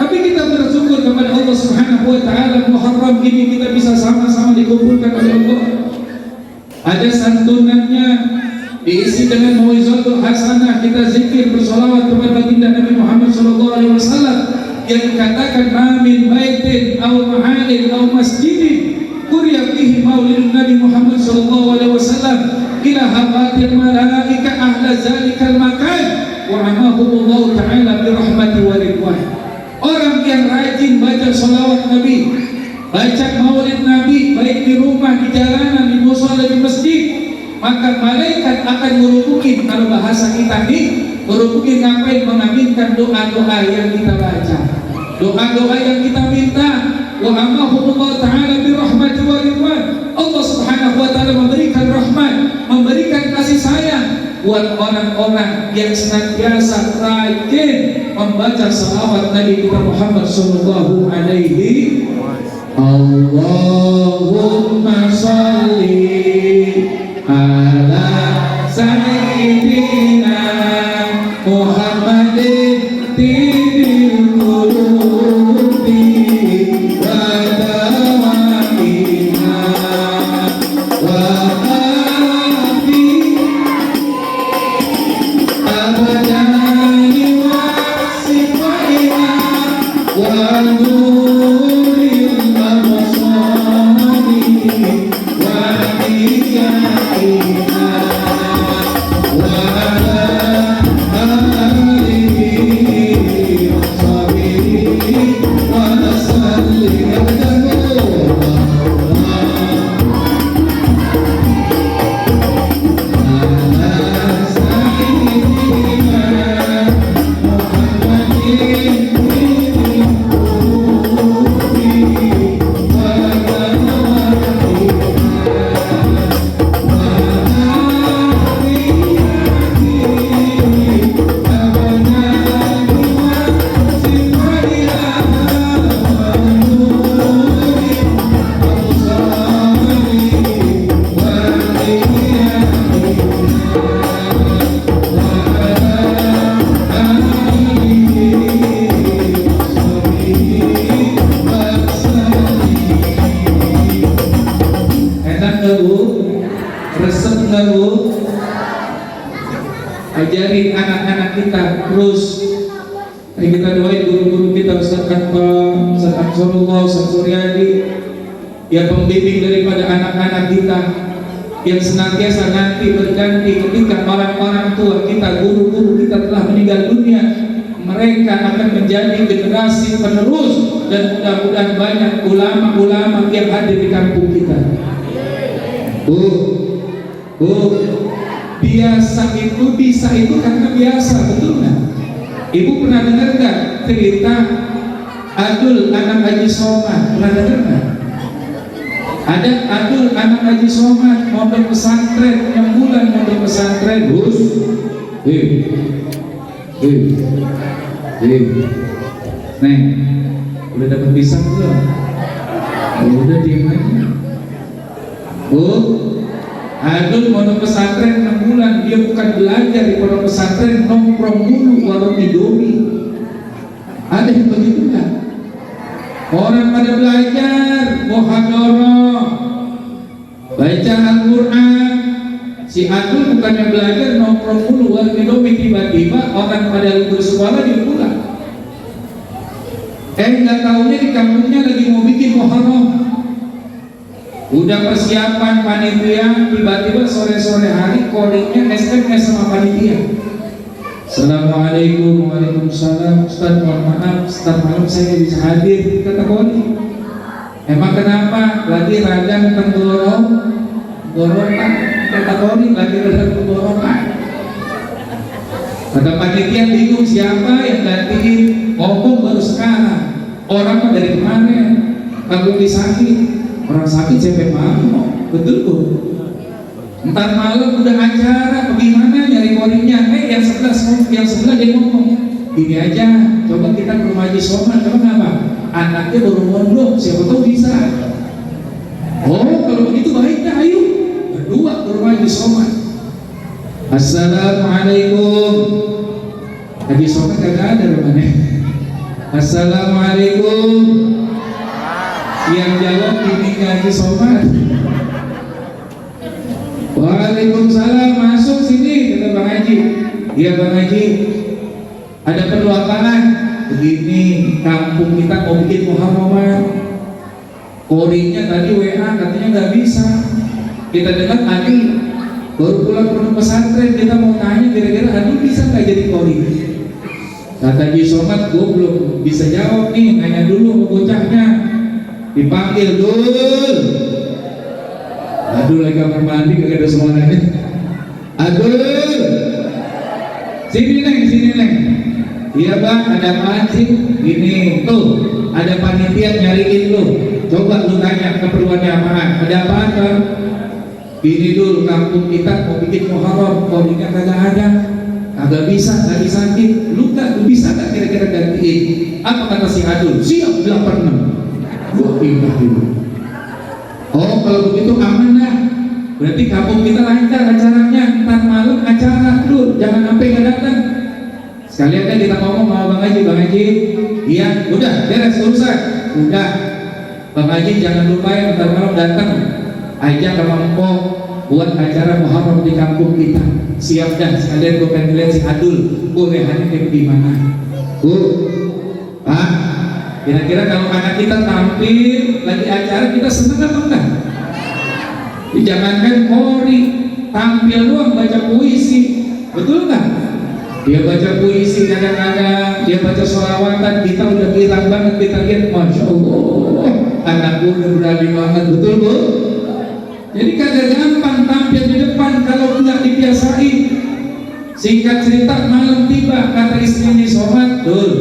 Tapi kita bersyukur kepada Allah Subhanahu Wa Taala, Muharram ini kita bisa sama-sama dikumpulkan oleh Allah. Ada santunannya, diisi dengan mau'izatul hasanah, kita zikir bersolawat kepada baginda Nabi Muhammad SAW yang dikatakan amin baitin aw ma'alin aw masjidin quriya fihi maulidun Nabi Muhammad SAW ila habatil malaika ahla zalikal makan wa amahumullahu ta'ala birahmati wa ridwan. Orang yang rajin baca sholawat Nabi, baca maulid Nabi, baik di rumah, di jalanan, di mushola, di masjid, maka malaikat akan merubungin, kalau bahasa kita nih, merubungin ngapain? Mengaminkan doa-doa yang kita baca, doa-doa yang kita minta. Wa amahumullah ta'ala birahmati wa ridwan. Allah Subhanahu wa ta'ala memberikan rahmat, memberikan kasih sayang buat orang-orang yang senantiasa rajin membaca salawat Nabi kita Muhammad sallallahu alaihi. Allahumma shalli ala sayyidina Muhammadin tibil qulubi wa dawamina wa afi ونور الأبصار وضيائها وعلى آله وصحبه وسلم. Resep nggak Bu? Ajarin anak-anak kita terus. Kita doain guru-guru kita, Ustaz Anpa, Ustaz Ansarullah, Ustaz Suryadi, yang pembimbing daripada anak-anak kita, yang senantiasa nanti berganti ketika orang-orang tua kita, guru-guru kita telah meninggal dunia. Mereka akan menjadi generasi penerus, dan mudah-mudahan banyak ulama-ulama yang hadir di kampung kita. Bu, biasa itu bisa itu karena biasa, betul nggak? Ibu pernah dengar nggak cerita Adul anak Haji Somad? Pernah dengar nggak? Ada Adul anak Haji Somad mondok pesantren, 6 bulan mondok pesantren, Gus. Neng, udah dapat pisang belum? Udah diam aja. Bu, Adul mondok pesantren 6 bulan, dia bukan belajar di pondok pesantren, nongkrong mulu warung Indomie. Ada yang begitu kan? Orang pada belajar, muhadharah, baca Al-Quran. Si Adul bukannya belajar, nongkrong mulu warung Indomie. Tiba-tiba orang pada libur sekolah dia pulang. Nggak tahunya di kampungnya lagi mau bikin muhadharah. Udah persiapan panitia, tiba-tiba sore-sore hari callingnya SMS sama panitia. Assalamualaikum, waalaikumsalam, Ustaz mohon maaf, Ustaz malam saya bisa hadir. Kata calling, emang kenapa? Lagi radang tenggorokan. Kata calling, lagi radang tenggorokan. Kata panitia bingung siapa yang gantiin. Ngomong baru sekarang, orang mah dari kemarin kalau disakit. Orang sakit siapa mau? Betul Bu. Ntar malam udah acara, bagaimana nyari callingnya? Yang sebelah dia ngomong, ini aja, coba kita ke rumah Haji Somad. Coba ngapa? Anaknya baru mondok, siapa tahu bisa. Oh, kalau begitu baiknya ayo berdua ke rumah Haji Somad. Assalamualaikum. Haji Somad kagak ada rumahnya. Assalamualaikum. Yang jawab ini Haji Somad. Waalaikumsalam, masuk sini, kata Bang Haji. Iya Bang Haji, ada perlu apaan? Begini, kampung kita mau bikin muhadharah. Callingnya tadi WA katanya nggak bisa. Kita dengar Adul baru pulang pondok pesantren, kita mau tanya kira-kira Adul bisa nggak jadi calling? Kata Haji Somad, gue belum bisa jawab nih, nanya dulu sama bocahnya. Dipanggil, Dul. Aduh lagi kamar mandi kagak ada semuanya. Adul, sini neng. Iya Bang, ada apaan sih? Gini, tuh ada panitia nyariin lu. Coba lu tanya keperluannya apaan? Ada apaan Bang? Gini Dul, kampung kita mau bikin muhadharah, callingnya kagak ada. Kagak bisa, lagi sakit. Lu bisa gak kira-kira gantiin? Apa kata si Adul? Siap 86. Gua pindah dulu. Oh kalau begitu aman lah. Berarti kampung kita lancar acaranya. Ntar malam acara dulu, jangan sampai nggak datang. Sekalian kan kita ngomong sama Bang Haji. Iya, udah beres urusan. Udah, Bang Haji jangan lupa ya ntar malam datang. Ajak sama Mpok buat acara muhadharah di kampung kita. Siap dah. Sekalian gue pengen lihat si Adul. Gorehannya kayak gimana? Bu, Pak. Kira-kira kalau anak kita tampil lagi acara, kita senang apa enggak? Jangankan Polri, tampil doang baca puisi, betul nggak? Dia baca puisi kadang-kadang, dia baca sholawatan, kita udah bilang banget, kita lihat, Masya Allah, anakku udah berani banget, betul Bu? Jadi kagak gampang tampil di depan kalau nggak dibiasain. Singkat cerita, malam tiba, kata istrinya Somat, Dul,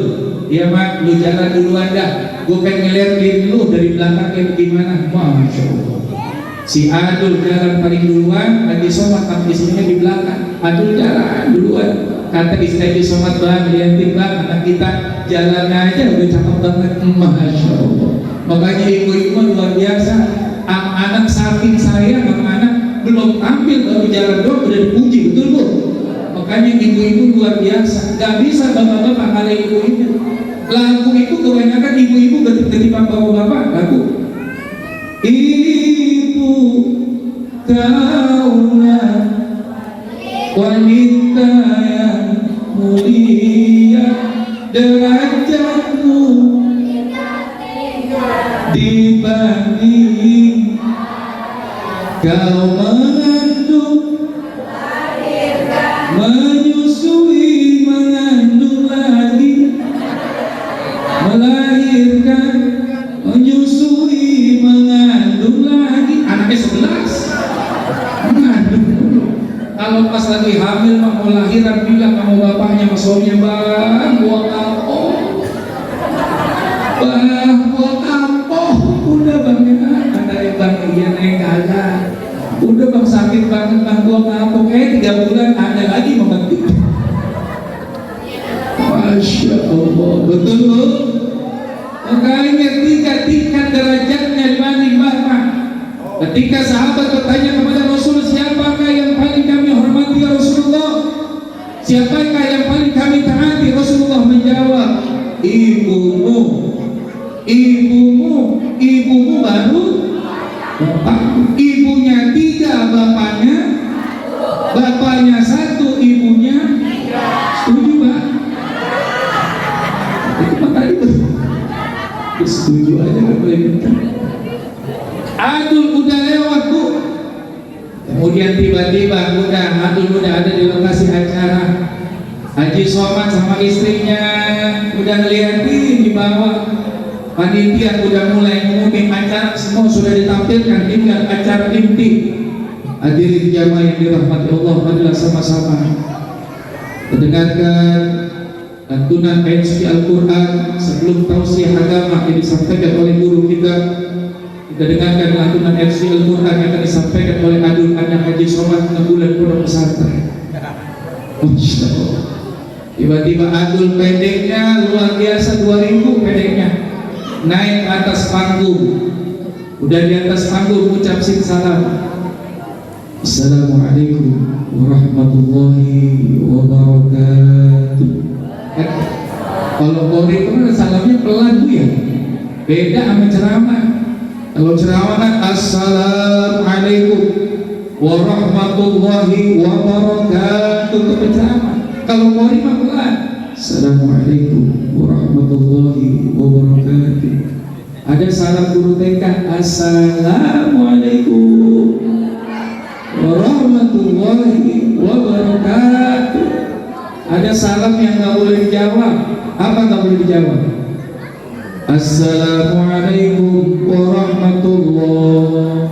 dia mah lu jalan duluan dah, gue pengen ngeliatin lu dari belakang kayak gimana. Masya Allah, si Adul jalan paling duluan, Haji Somat tapi istrinya di belakang. Adul jalan duluan, kata istri Somat, Bang, liatin Bang, anak kita jalan aja udah cakep banget. Masya Allah. Makanya ibu-ibu luar biasa, anak samping saya sama anak belum tampil baru jalan doang udah dipuji, betul Bu? Makanya ibu-ibu luar biasa, gak bisa bapak-bapak kalah ibu-ibu. Lagu itu kebanyakan ibu-ibu ketimbang bapak-bapak. Lagu ibu kaulah wanita yang mulia, derajatmu dibanding kau mengandung, menyusui, mengandung lagi, melahirkan, menyusui, mengandung lagi. Anaknya 11 mengandung. Kalau pas lagi hamil mau lahiran bilang sama bapaknya sama suaminya, Bang, buang apa? Bang, buang apa? Udah Bang, ada Bang, iya neng kagak. Udah Bang, sakit banget Bang, buang apa? 3 bulan ada lagi mengerti. Masya Allah, betul Bu? Makanya tingkat derajatnya dibanding bapak. Ketika sahabat bertanya kepada Rasul, siapakah yang paling kami hormati ya Rasulullah? Siapakah yang paling kami taati? Rasulullah menjawab, ibumu. Ibumu baru bapak. Ibunya 3, bapaknya 1, ibunya 3. Setuju Pak? Itu Pak tadi betul. Setuju aja nggak boleh minta. Adul udah lewat Bu. Kemudian tiba-tiba Adul udah ada di lokasi acara. Haji Somat sama istrinya udah ngeliatin di bawah. Panitia udah mulai ngumumin acara, semua sudah ditampilkan, tinggal acara inti. Hadirin jamaah yang dirahmati Allah, marilah sama-sama mendengarkan lantunan ayat suci Al-Quran sebelum tausiah agama yang disampaikan oleh guru kita. Kita dengarkan lantunan ayat suci Al-Quran yang akan disampaikan oleh Adul anak Haji Somat 6 bulan pondok pesantren. Masya Allah. Tiba-tiba Adul pendeknya luar biasa, 2000 pendeknya, naik ke atas panggung. Udah di atas panggung ucap salam. Assalamualaikum warahmatullahi wabarakatuh. Kalau Polri itu salamnya pelan Bu ya, beda sama ceramah. Kalau ceramah kan Assalamualaikum warahmatullahi wabarakatuh, itu penceramah. Kalau Polri mah pelan, Assalamualaikum warahmatullahi wabarakatuh. Ada salam guru TK, Assalamualaikum warahmatullahi wabarakatuh. Ada salam yang nggak boleh dijawab. Apa nggak boleh dijawab? Assalamualaikum warahmatullahi.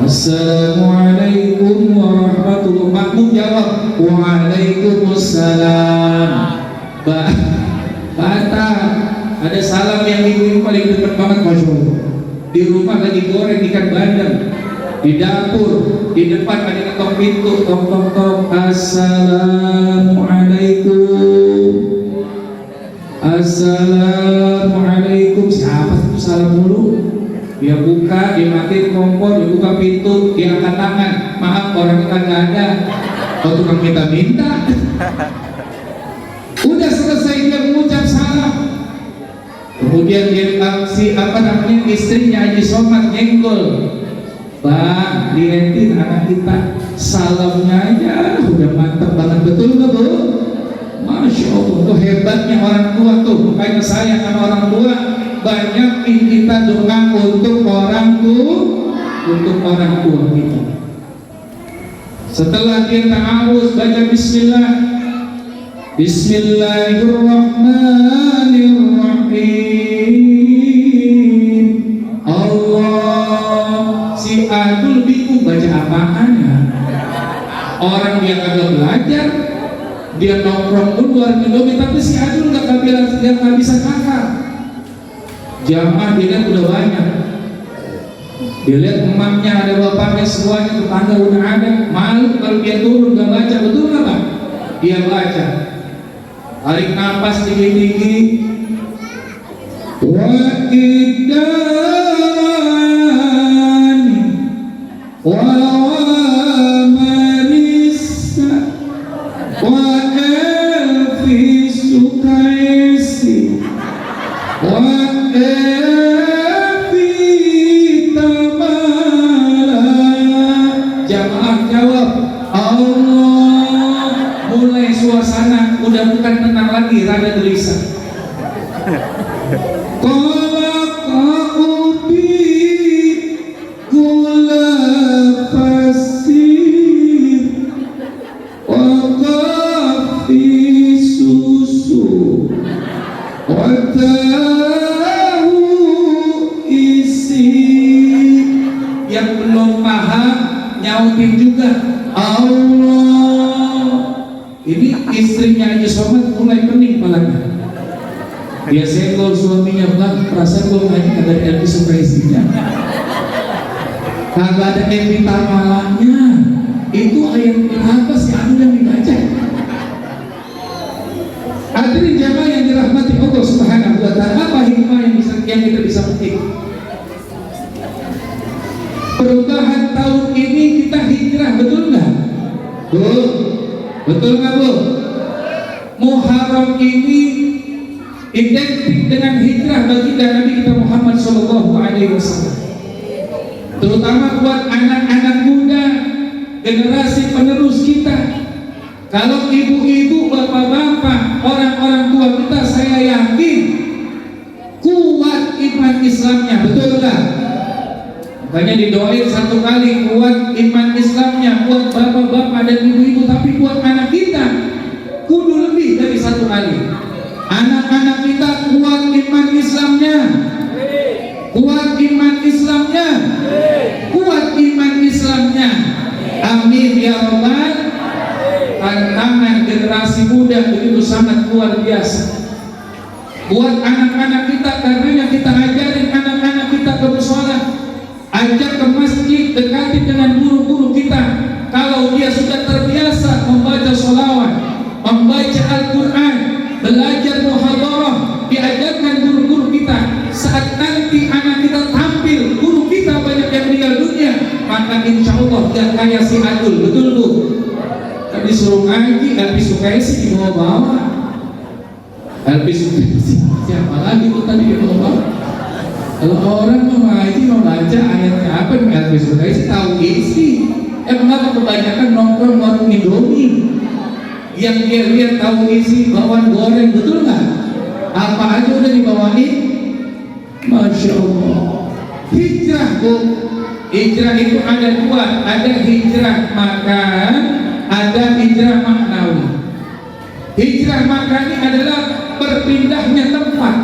Assalamualaikum warahmatullahi. Makmum jawab Waalaikumsalam. Batal. Ada salam yang ibu paling dekat banget, Masya Allah. Di rumah lagi goreng ikan bandeng, di dapur, di depan ada ketok pintu, tok. Assalamualaikum. Assalamualaikum. Siapa itu salam dulu? Dia buka, dia matiin kompor, dia buka pintu, dia angkat tangan. Maaf, orang kita nggak ada. Oh, tukang minta-minta. Udah selesai dia mengucap salam. Kemudian dia istrinya Haji Somat nyenggol. Bang, lihatin anak kita, salamnya aja udah mantap banget, betul nggak Bu? Masya Allah, tuh hebatnya orang tua tuh. Makanya saya sama orang tua banyakin kita doa untuk orang tua, kita. Setelah dia ta'awuz, baca bismillah. Bismillahirrahmanirrahim. Allah, si Adul bingung baca apaan ya? Orang dia kagak belajar, dia nongkrong dulu luar Indomie, tapi si Adul nggak bisa kakak. Jamaah dia lihat udah banyak, dia lihat emaknya ada, bapaknya semuanya, tetangga udah ada, malu kalau dia turun nggak baca. Betul nggak Pak? Dia baca, tarik nafas tinggi-tinggi. Wa idani wa wamarisa wa elfi sukaisi wa elfi tamala. Jamaah jawab, Allah. Mulai suasana udah bukan tenang lagi, rada gelisah. Yang belum paham nyautin juga, Allah. Ini istrinya aja sobat mulai pening palanya. Dia senggol suaminya, bang, perasaan gue ngaji kagak ada Elvi suka istrinya, kagak ada Elvi tamalanya. Itu ayat berapa sih anu yang dibaca? Hadirin jamaah yang dirahmati Allah Subhanahu wa Ta'ala, apa hikmah yang kita bisa petik? Perubahan tahun ini kita hijrah, betul nggak? Betul nggak Bu? Muharram ini identik dengan hijrah baginda Nabi kita Muhammad SAW. Terutama buat anak-anak muda, generasi penerus kita. Kalau ibu-ibu, bapak-bapak, orang-orang tua kita, saya yakin kuat iman Islamnya, betul nggak? Makanya didoain satu kali, kuat iman Islamnya buat bapak-bapak dan ibu-ibu, tapi buat anak kita kudu lebih dari satu kali. Anak-anak kita kuat iman Islamnya, kuat iman Islamnya, kuat iman Islamnya. Amin ya Rabbal. Tantangan generasi muda begitu sangat luar biasa. Buat anak-anak kita, karenanya kita ajarin anak-anak kita ke mushola, ajak ke masjid, dekati dengan guru-guru kita. Kalau dia sudah terbiasa membaca sholawat, membaca Al-Quran, belajar muhadarah, diajarkan guru-guru kita. Saat nanti anak kita tampil, guru kita banyak yang meninggal dunia, maka insya Allah dia kaya si Adul. Betul Bu? Tadi suruh ngaji, Elvi Sukaisi dibawa-bawa. Elvi Sukaisi siapa lagi tuh tadi dibawa-bawa? Kalau orang mau ngaji, mau baca ayatnya apa, Elvi Sukaisi tahu isi. Mengapa kebanyakan nongkrong warung Indomie? Yang dia lihat tahu isi bawang goreng, betul nggak? Apa aja udah dibawain? Masya Allah. Hijrah Bu, hijrah itu ada dua, ada hijrah makan, ada hijrah maknawi. Hijrah makani adalah berpindahnya tempat,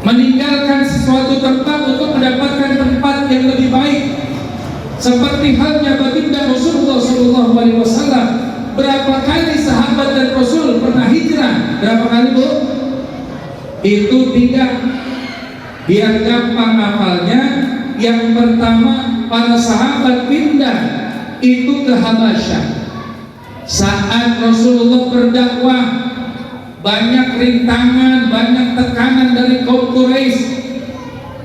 meninggalkan sesuatu tempat untuk mendapatkan tempat yang lebih baik. Seperti halnya baginda Rasulullah SAW. Berapa kali sahabat dan Rasul pernah hijrah? Berapa kali Bu? Itu tidak. Biar gampang hafalnya, yang pertama para sahabat pindah itu ke Habasyah. Saat Rasulullah berdakwah, banyak rintangan, banyak tekanan dari kaum Quraisy,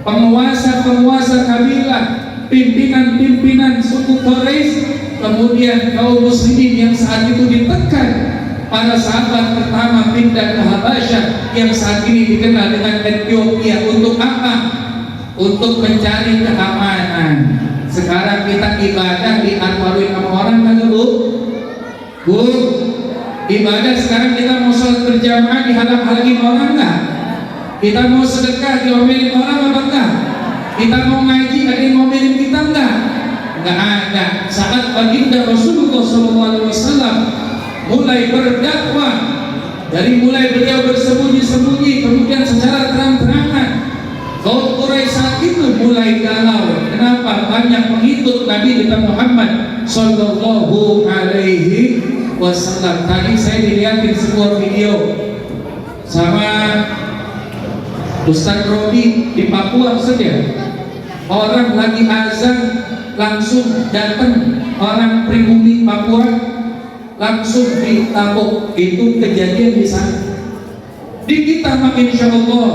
penguasa-penguasa kabilah, pimpinan-pimpinan suku Quraisy, kemudian kaum muslimin yang saat itu ditekan. Para sahabat pertama pindah ke Habasyah yang saat ini dikenal dengan Ethiopia. Untuk apa? Untuk mencari keamanan. Sekarang kita ibadah di Arwarin sama orang kan Bu? Bu, Ibadah sekarang kita mau sholat berjamaah dihalang-halangin orang nggak? Kita mau sedekah diomelin orang apa enggak? Kita mau ngaji ada yang ngomelin kita enggak? Enggak ada. Saat baginda Rasulullah SAW mulai berdakwah, dari mulai beliau bersembunyi-sembunyi kemudian secara terang-terangan, kaum Quraisy saat itu mulai galau. Kenapa? Banyak pengikut Nabi kita Muhammad Sallallahu Alaihi Wasallam. Tadi saya dilihatin sebuah video sama Ustaz Rodi di Papua saja. Orang lagi azan langsung datang orang pribumi Papua langsung ditabok. Itu kejadian di sana. Di kita mah insya Allah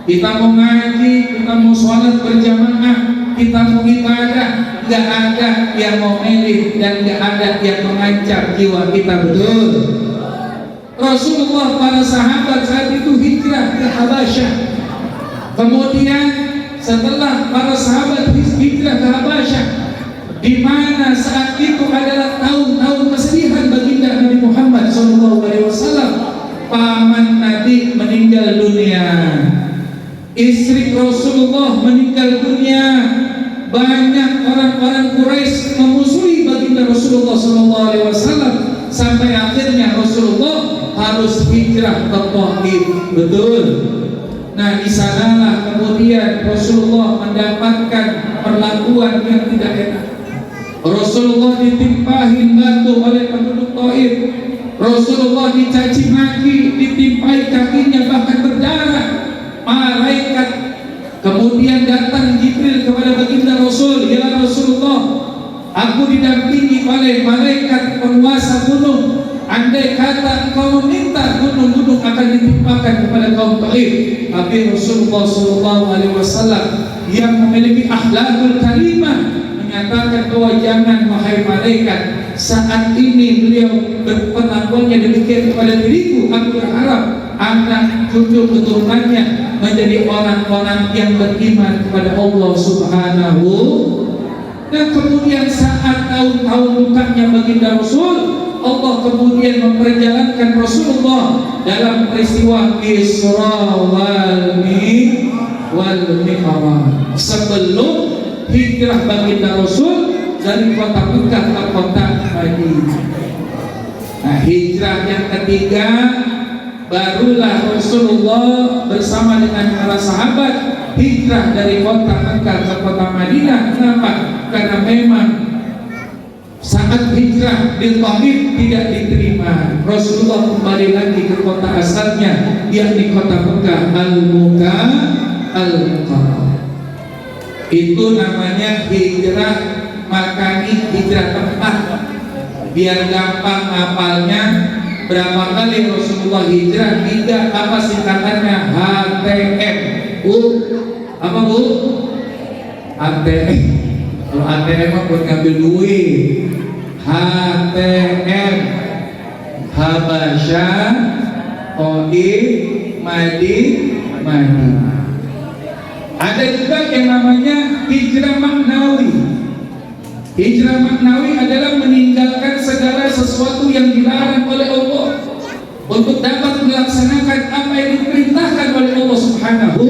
kita mau ngaji, kita mau sholat berjamaah, kita mau ibadah, nggak ada yang mau melih dan nggak ada yang mengancam jiwa kita, betul. Rasulullah para sahabat saat itu hijrah ke Habasyah. Kemudian setelah para sahabat hijrah ke Habasyah, di mana saat itu adalah tahun-tahun kesedihan baginda Nabi Muhammad SAW, paman Nabi meninggal dunia, istri Rasulullah meninggal dunia, banyak orang-orang Quraisy memusuhi baginda Rasulullah SAW sampai akhirnya Rasulullah harus hijrah ke Taif, betul. Nah, di sanalah kemudian Rasulullah mendapatkan perlakuan yang tidak enak. Rasulullah ditimpahin batu oleh penduduk Taif. Rasulullah dicaci maki, ditimpai kakinya bahkan berdarah. Malaikat kemudian datang Jibril kepada baginda Rasul, ya Rasulullah, aku didampingi oleh malaikat penguasa gunung. Andai kata engkau meminta, gunung-gunung akan ditimpakan kepada kaum Taif. Tapi Rasulullah SAW yang memiliki akhlakul karimah menyatakan bahwa jangan, wahai malaikat, saat ini beliau berpengakuannya demikian kepada diriku. Aku berharap anak cucu keturunannya menjadi orang-orang yang beriman kepada Allah Subhanahu. Dan kemudian saat tahun-tahun lukanya baginda Rasul, Allah kemudian memperjalankan Rasulullah dalam peristiwa Isra wal Mi'raj sebelum hijrah baginda Rasul dari kota Mekah ke kota Madinah. Nah, hijrah yang ketiga barulah Rasulullah bersama dengan para sahabat hijrah dari kota Mekah ke kota Madinah. Kenapa? Karena memang saat hijrah di Taif tidak diterima. Rasulullah kembali lagi ke kota asalnya, yakni kota Mekah, Al-Mukarramah. Itu namanya hijrah makani, hijrah tempat. Biar gampang hafalnya, berapa kali Rasulullah hijrah? 3, apa singkatannya? HTM. Apa Bu? HTM. Kalau ATM mah buat ngambil duit. HTM, Habasyah, Taif, Madinah. Ada juga yang namanya hijrah maknawi. Hijrah maknawi adalah meninggalkan segala sesuatu yang dilarang oleh Allah untuk dapat melaksanakan apa yang diperintahkan oleh Allah Subhanahu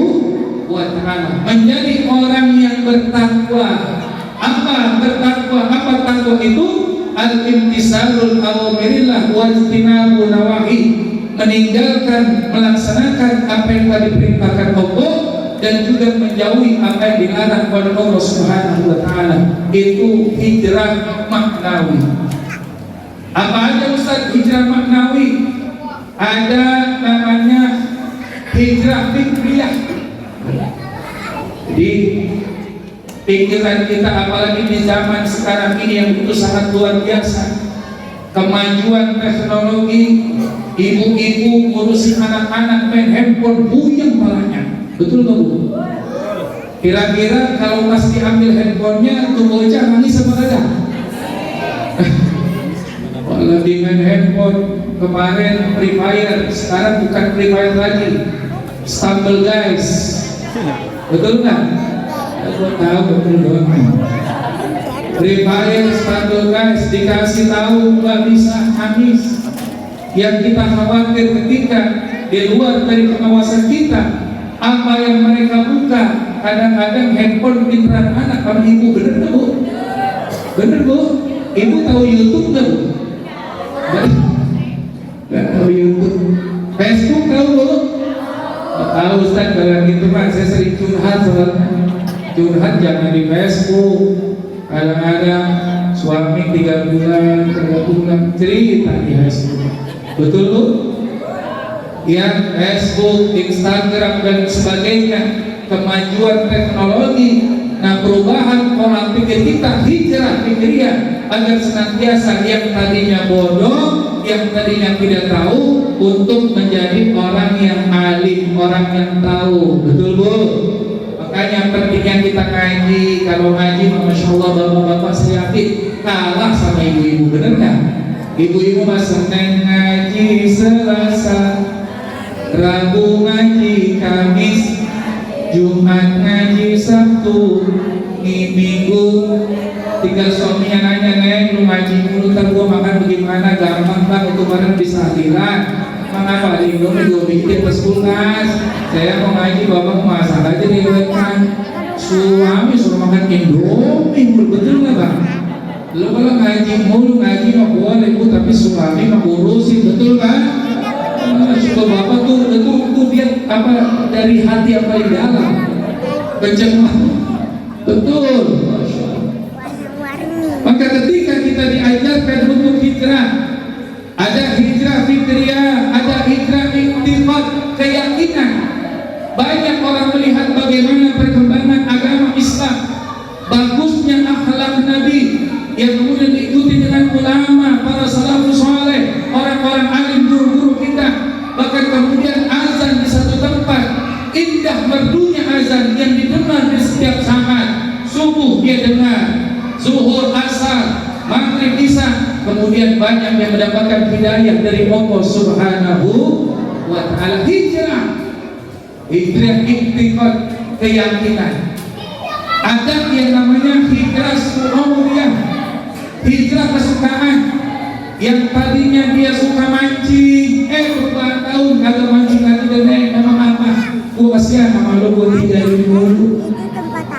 wa Ta'ala, menjadi orang yang bertakwa. Apa bertakwa? Apa takwa itu? Al-imtisalul awamirillah wa ijtinabu nawahi, meninggalkan, melaksanakan apa yang telah diperintahkan Allah dan juga menjauhi apa yang dilarang oleh Allah Subhanahu wa Ta'ala. Itu hijrah maknawi. Apa aja Ustaz hijrah maknawi? Ada namanya hijrah fikriyah. Di pikiran kita, apalagi di zaman sekarang ini yang itu sangat luar biasa, kemajuan teknologi, ibu-ibu ngurusin anak-anak main handphone buyang palanya, betul nggak Bu? Kira-kira kalau pas diambil handphonenya tuh bocah nangis apa enggak? Kalau di main handphone kemarin Free Fire, sekarang bukan Free Fire lagi, Stumble Guys, betul nggak? Aku tahu betul doang. Free Fire, Stumble Guys, dikasih tahu nggak bisa, nangis. yang kita khawatir ketika di luar dari pengawasan kita, apa yang mereka buka, kadang-kadang handphone pinteran anak sama ibu, bener nggak bu? Bener bu? Ibu tahu YouTube nggak bu? Nggak tahu YouTube. Facebook tahu bu? Tahu Ustaz, kalau gitu pak saya sering curhat soalnya. Curhat jangan di Facebook. Kadang-kadang suami 3 bulan cerita di Facebook. Betul bu? Ya, Facebook, Instagram dan sebagainya, kemajuan teknologi, nah perubahan pola pikir kita, hijrah pikirnya agar senantiasa yang tadinya bodoh, yang tadinya tidak tahu, untuk menjadi orang yang alim, orang yang tahu. Betul bu? Makanya pentingnya kita ngaji. Kalau ngaji, masya Allah, bapak-bapak saya yakin kalah sama ibu-ibu, bener nggak? Ibu-ibu mah Senin ngaji, Selasa, Rabu ngaji, Kamis, Jumat ngaji, Sabtu, Minggu. Tinggal suaminya nanya, "Neng, lu ngaji mulu, ntar gua makan bagaimana?" Gampang bang, itu kemarin bisa hadiran. Mengapa di Indomie gua bikin pas kulkas? Saya mau ngaji, bapak masak aja diwetkan. Suami suruh makan Indomie, betul nggak bang? Lo kalau ngaji mulu, ngaji mah boleh bu, tapi suami mah urusin, betul kan? Suka bapak tuh dia apa dari hati yang paling dalam, kenceng, betul. Maka ketika kita diajarkan untuk hijrah, ada hijrah fitriyah, ada hijrah iktifad, keyakinan. Banyak orang melihat bagaimana perkembangan agama Islam, bagusnya akhlak Nabi, yang kemudian diikuti dengan ulama, para salafus saleh, orang-orang alim, guru-guru kita. Bahkan kemudian azan di satu tempat, indah merdunya azan yang didengar di setiap saat. Subuh dia dengar, zuhur, asar, maghrib, isya. Kemudian banyak yang mendapatkan hidayah dari Allah Subhanahu wa ta'ala. Hijrah iktifad, keyakinan. Ada yang namanya hijrah sunnawiyah, hijrah kesukaan. Yang tadinya dia suka mancing, beberapa tahun kagak mancing lagi, dan emang apa? Gua kasihan sama lo, gua tinggalin dulu.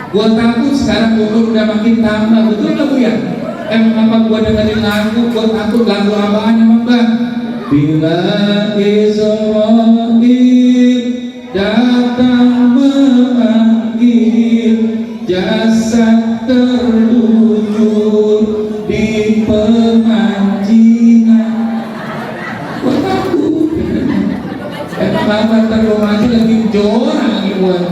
Gua takut sekarang umur udah makin tambah, betul nggak bu ya? Emang apa gua dengerin lagu, gua takut lagu apaan emang bang? Bila Israel datang memanggil, jasad terlujur di pemancingan. Gua takut. Emang apa terlalu lagi jorang lagi buat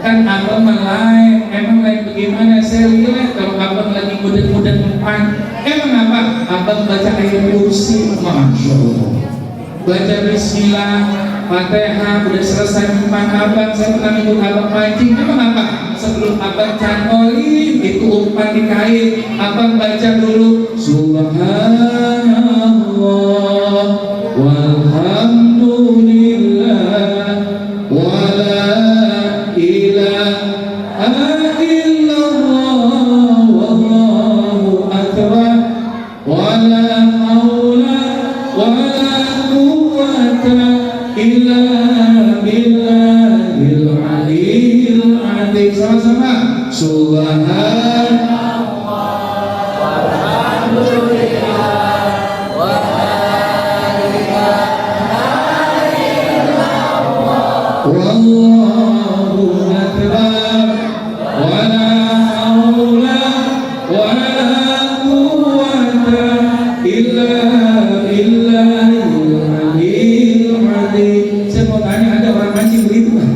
kan abang lain, emang lain bagaimana? Saya lihat kalau abang lagi muda-muda depan, emang apa? Abang baca ayat kursi, masya Allah, baca bismillah, Fatihah, udah selesai depan abang. Saya pernah ikut abang mancing, emang apa? Sebelum abang canolin itu umpan di kain, abang baca dulu Subhanallah walhamdulillah wala ilaha illallah wallahu akbar wala haula wala quwwata illa billahil aliyyil azim. Sama-sama Subhanallah walhamdulillah wallahu akbar wala haula wala quwwata illa billahil aliyyil azim. Saya mau tanya, ada orang mancing begitu kan?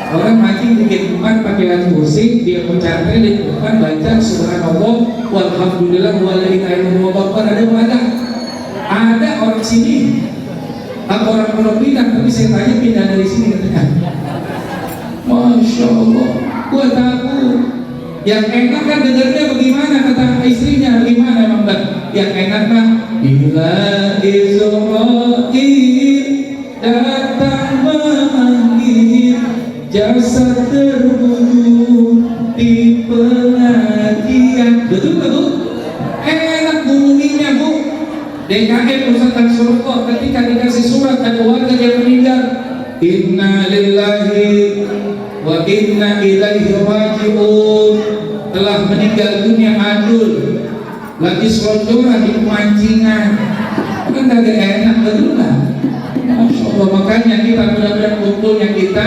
Orang mancing bikin umpan pakai alat kursi, dia mencantai di umpan, baca subhanallah walhamdulillah wala ilaha illallah. Ada orang sini. Aku orang Pondok Pinang, tapi saya tanya pindah dari sini katanya. Masya Allah, gua takut. Yang enak kan dengarnya bagaimana, kata istrinya, bagaimana emang bang? Yang enak kan bila Israel datang memanggil, jasad terbujur di pengajian. Betul nggak bu? Enak bunyinya bu. DKM Nusantara Surabaya ketika dikasih surat ada warga yang meninggal, inna lillahi wa inna ilaihi raji'un, telah meninggal dunia adul, lagi selonjoran di pemancingan, kan kagak enak betul lah. Masya Allah, makanya kita mudah-mudahan kumpulnya kita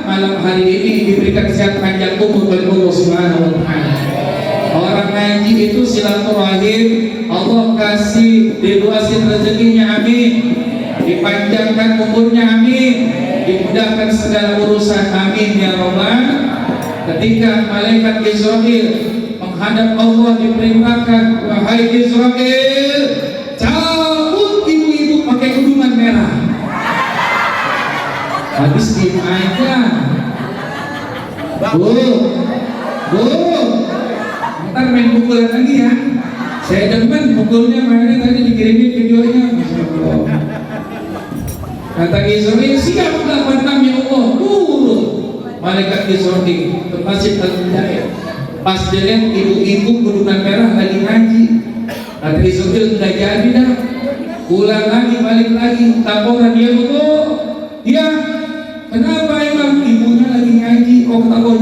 malam hari ini diberikan sehat panjang umur oleh Allah Subhanahu wa Ta'ala. Orang ngaji itu silaturahim, Allah kasih diluasin rezekinya, amin. Dipanjangkan umurnya, amin. Dimudahkan segala urusan, amin ya Rabbal. Ketika malaikat Israel menghadap Allah diperintahkan, wahai Israel, cabut ibu-ibu pakai kerudungan merah. Habis diem aja. Bu, ntar main pukulan lagi ya. Saya demen pukulnya, makanya tadi dikirimin videonya. Masya Allah. Kata Israel, siap 86 ya Allah, turun. Malaikat Israel ke Masjid Al-Hidayah. Pas dia lihat ibu-ibu kerudungan merah lagi ngaji. Kata Israel, udah jadi dah. Pulang lagi, balik lagi. Laporan dia betul. Dia, kenapa emang ibunya lagi ngaji? Oh kata Allah,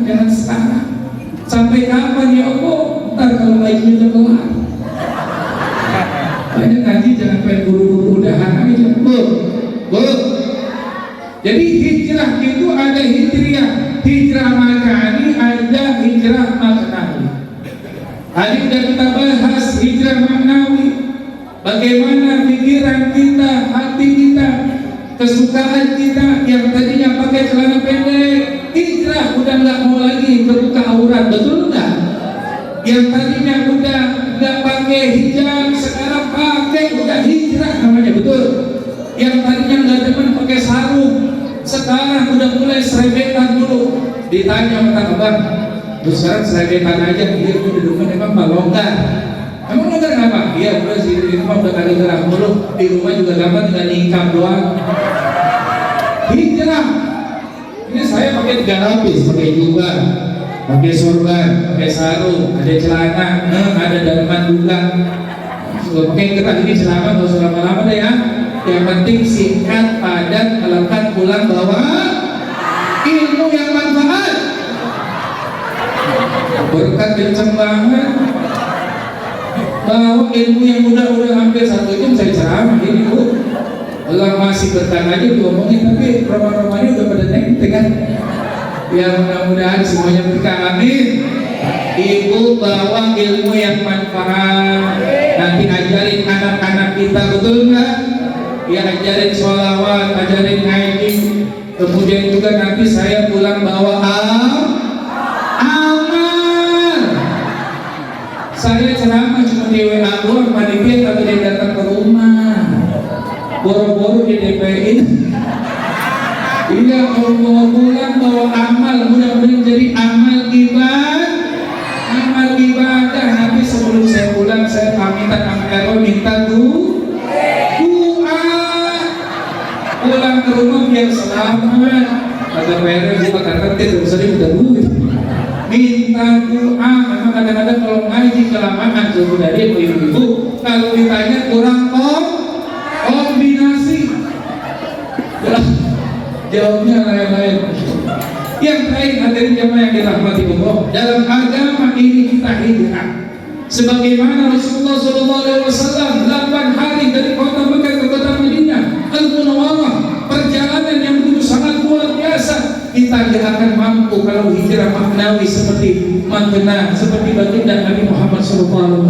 jangan sekarang. Sampai kapan ya Allah? Ntar kalau ngajinya udah kelar. Banyak ngaji jangan pengen buru-buru udahan aja. Bu. Jadi hijrah itu ada hijrah makani, ada hijrah maknawi. Hari sudah kita bahas hijrah maknawi. Bagaimana pikiran kita, hati kita, kesukaan kita yang tadinya pakai celana pendek, hijrah udah nggak mau lagi terbuka aurat, betul nggak? Yang tadinya udah nggak pakai hijab, sekarang pakai, udah hijrah namanya, betul? Yang tadinya nggak demen pakai sarung, sekarang udah mulai serebetan dulu. Ditanya sama abang, sekarang serebetan aja, dia udah demen emang longgar. Emang longgar kenapa? Iya udah sih, di rumah udah kali gerak mulu, di rumah juga gampang tinggal nikah doang. Hijrah. Ini saya pakai 3 lapis, pakai jubah, pakai sorban, pakai sarung, ada celana, ada dalaman juga. Sudah pakai ketat ini celana, nggak usah lama-lama deh ya. Yang penting singkat, padat, melekat, pulang bawa ilmu yang manfaat. Berkat kenceng banget. Bawa ilmu yang udah hampir 1 jam saya ceramah ini Bu. Allah masih bertahan aja diomongin, tapi roman-romannya udah pada neng kan. Ya mudah-mudahan semuanya berkah, amin. Ibu bawa ilmu yang manfaat. Nanti ajarin anak-anak kita, betul nggak? Ya ajarin sholawat, ajarin ngaji. Kemudian juga nanti saya pulang bawa amal. Saya ceramah cuma di WA doang, panitia tapi dia datang ke rumah. Boro-boro di DP-in. Iya, kalau mau pulang bawa amal, mudah-mudahan jadi amal ibadah. Nanti sebelum saya pulang saya pamitan sama Erwin, minta doa. Pulang ke rumah biar selamat. Kata Erwin juga kata tidak usah minta duit. Minta doa. Memang kadang-kadang kalau ngaji kelamaan sudah dia ibu-ibu, kalau ditanya kurang kombinasi, jawabnya lain-lain. Yang lain hadirin jamaah yang dirahmati Allah, dalam agama ini kita hijrah. Sebagaimana Rasulullah SAW 8 hari dari kota Mekah ke kota Madinah Al-Munawwarah, perjalanan yang begitu sangat luar biasa. Kita tidak akan mampu kalau hijrah maknawi seperti makna seperti baginda Nabi Muhammad SAW.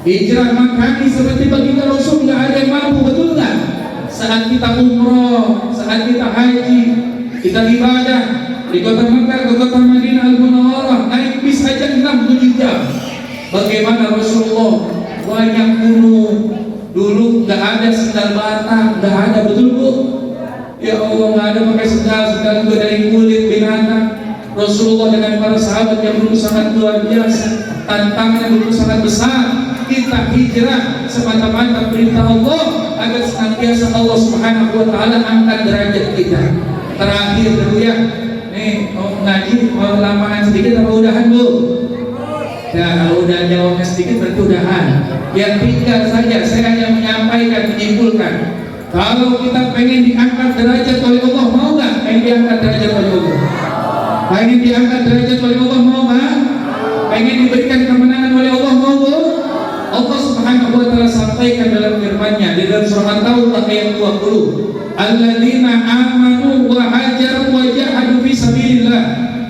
Hijrah maknawi seperti baginda Rasul tidak ada yang mampu, betul nggak? Saat kita umroh, saat kita haji, kita ibadah di kota Mekah ke kota Madinah Al-Munawwarah, naik bis aja 6-7 jam. Bagaimana Rasulullah banyak dulu nggak ada sendal bata, nggak ada, betul Bu? Ya Allah, nggak ada pakai sendal juga dari kulit binatang. Rasulullah dengan para sahabat yang dulu sangat luar biasa, tantangan dulu sangat besar. Kita hijrah semata-mata perintah Allah agar senantiasa Allah Subhanahu wa Ta'ala angkat derajat kita. Terakhir dulu ya, nih mau ngaji mau lamaan sedikit apa udahan Bu? Ya kalau udah jawabnya sedikit berarti udahan. Yang tinggal saja saya hanya menyampaikan, menyimpulkan. Kalau kita pengen diangkat derajat oleh Allah, mau nggak? Pengen diangkat derajat oleh Allah? Pengen diangkat derajat oleh Allah, mau nggak? Pengen diberikan kemenangan oleh Allah, mau nggak? Allah Subhanahu wa taala sampaikan dalam firman-Nya di dalam surah At-Taubah ayat 20. Alladzina amanu wa hajaru wa jahadu fi sabilillah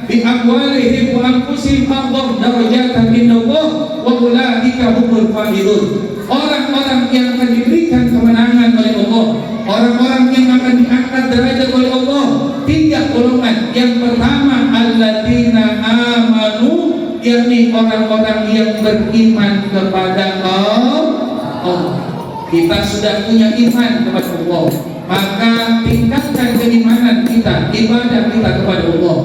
bi amwalihim wa anfusihim a'dham darajatan indallah wa ulaika humul faizun. Orang-orang yang akan diberikan kemenangan oleh Allah, orang-orang yang akan diangkat derajat oleh Allah, 3 golongan. Yang pertama, alladzina amanu, yakni orang-orang yang beriman kepada Allah. Kita sudah punya iman kepada Allah, maka tingkatkan keimanan kita, ibadah kita kepada Allah.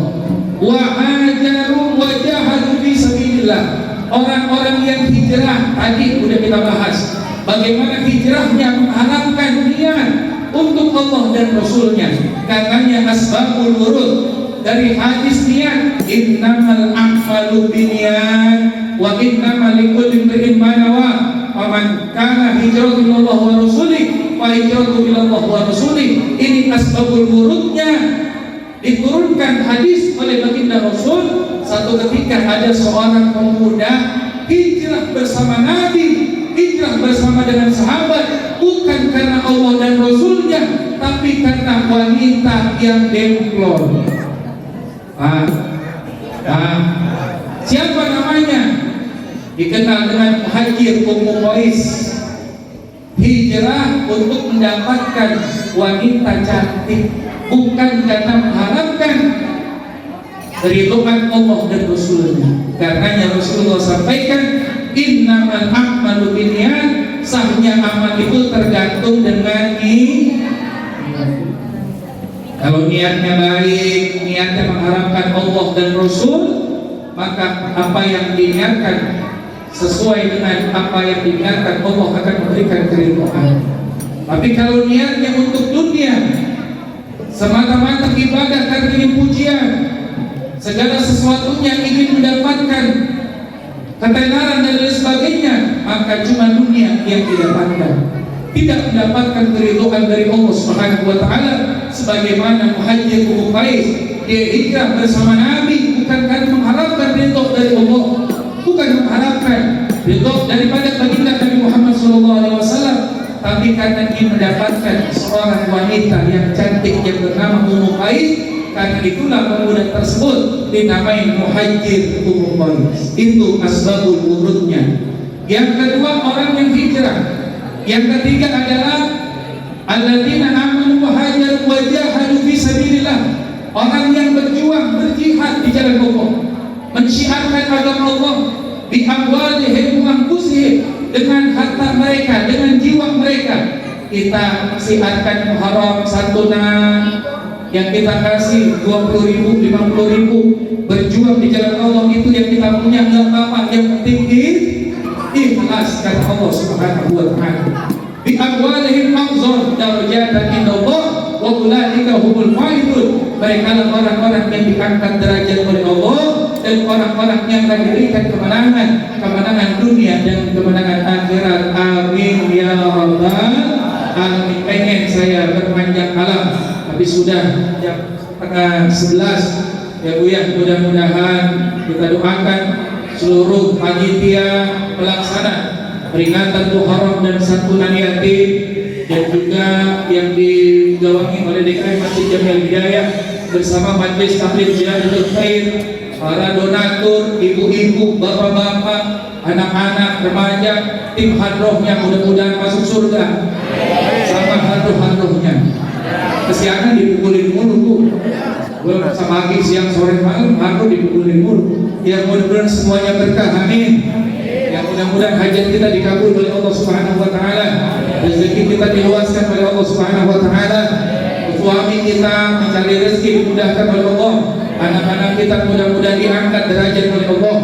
Wa hajaru wa jahadu fi sabilillah. Orang-orang yang hijrah, tadi sudah kita bahas bagaimana hijrahnya mengharapkan niat untuk Allah dan Rasulnya. Katanya asbabul wurud dari hadis niat, innamal a'malu binniyat wa innamal likulli imrin ma nawa. Faman kana hijratuhu ila Allah wa rasulih fa hijratuhu ila Allah wa rasulih. Ini asbabul wurudnya diturunkan hadis oleh baginda Rasul. Satu ketika ada seorang pemuda hijrah bersama Nabi, hijrah bersama dengan sahabat, bukan karena Allah dan Rasulnya, tapi karena wanita yang demplon. Siapa namanya? Dikenal dengan Muhajir Ummu Qais. Hijrah untuk mendapatkan wanita cantik, bukan karena mengharapkan ridhoan Allah dan Rasulnya. Karenanya Rasulullah sampaikan, innamal a'malu binniyat, sahnya amal itu tergantung dengan niat. Kalau niatnya baik, niatnya mengharapkan Allah dan Rasul, maka apa yang diniatkan sesuai dengan apa yang diniatkan, Allah akan memberikan keridhaan. Tapi kalau niatnya untuk dunia, semata-mata ibadah karena ingin pujian, segala sesuatunya ingin mendapatkan ketenaran dan lain sebagainya, maka cuma dunia yang didapatkan, tidak mendapatkan keridhaan dari Allah Subhanahu wa taala. Sebagaimana Muhajir Ummu Qais, dia hijrah bersama Nabi bukan karena mengharapkan ridho dari Allah, bukan mengharapkan ridho daripada baginda Nabi Muhammad SAW, tapi karena ingin mendapatkan seorang wanita yang cantik yang bernama Ummu Qais. Karena itulah pemuda tersebut dinamai Muhajir Ummu Qais. Itu asbabul wurudnya. Yang kedua, orang yang hijrah. Yang ketiga adalah alladzina amanu wa hajaru wa jahadu fi sabilillah. Orang yang berjuang, berjihad di jalan Allah, mensyiarkan agama Allah bi amwalihim wa anfusihim, dengan harta mereka, dengan jiwa mereka. Kita siarkan Muharram santunan yang kita kasih 20.000, 50.000, berjuang di jalan Allah, itu yang kita punya, nggak apa-apa. Yang penting ikhlas kata Allah Subhanahu wa taala. Bi amwalihim a'dham darajatan indallah wa ulaika humul faizun. Mereka adalah orang-orang yang diangkat derajat oleh Allah, dan orang-orang yang akan diberikan kemenangan dunia dan kemenangan akhirat. Amin ya rabbal alamin. Pengen saya berpanjang kalam, tapi sudah jam 10:30 ya Bu ya. Mudah-mudahan kita doakan seluruh panitia pelaksana peringatan Muharram dan santunan yatim, dan juga yang digawangi oleh DKI Masjid Jami'ah Hidayah bersama Majelis Taklim Jihadul Khair, para donatur, ibu-ibu, bapak-bapak, anak-anak, remaja, tim hadrohnya, mudah-mudahan masuk surga sama hadroh-hadrohnya. Kesiangan dipukulin mulu Bu, belum pagi, siang, sore, malam, hadroh dipukulin mulu. Ya mudah-mudahan semuanya berkah, amin. Ya mudah-mudahan hajat kita dikabul oleh Allah Subhanahu wa taala, rezeki kita diluaskan oleh Allah Subhanahu wa taala, suami kita mencari rezeki dimudahkan oleh Allah, anak-anak kita mudah-mudahan diangkat derajat oleh Allah.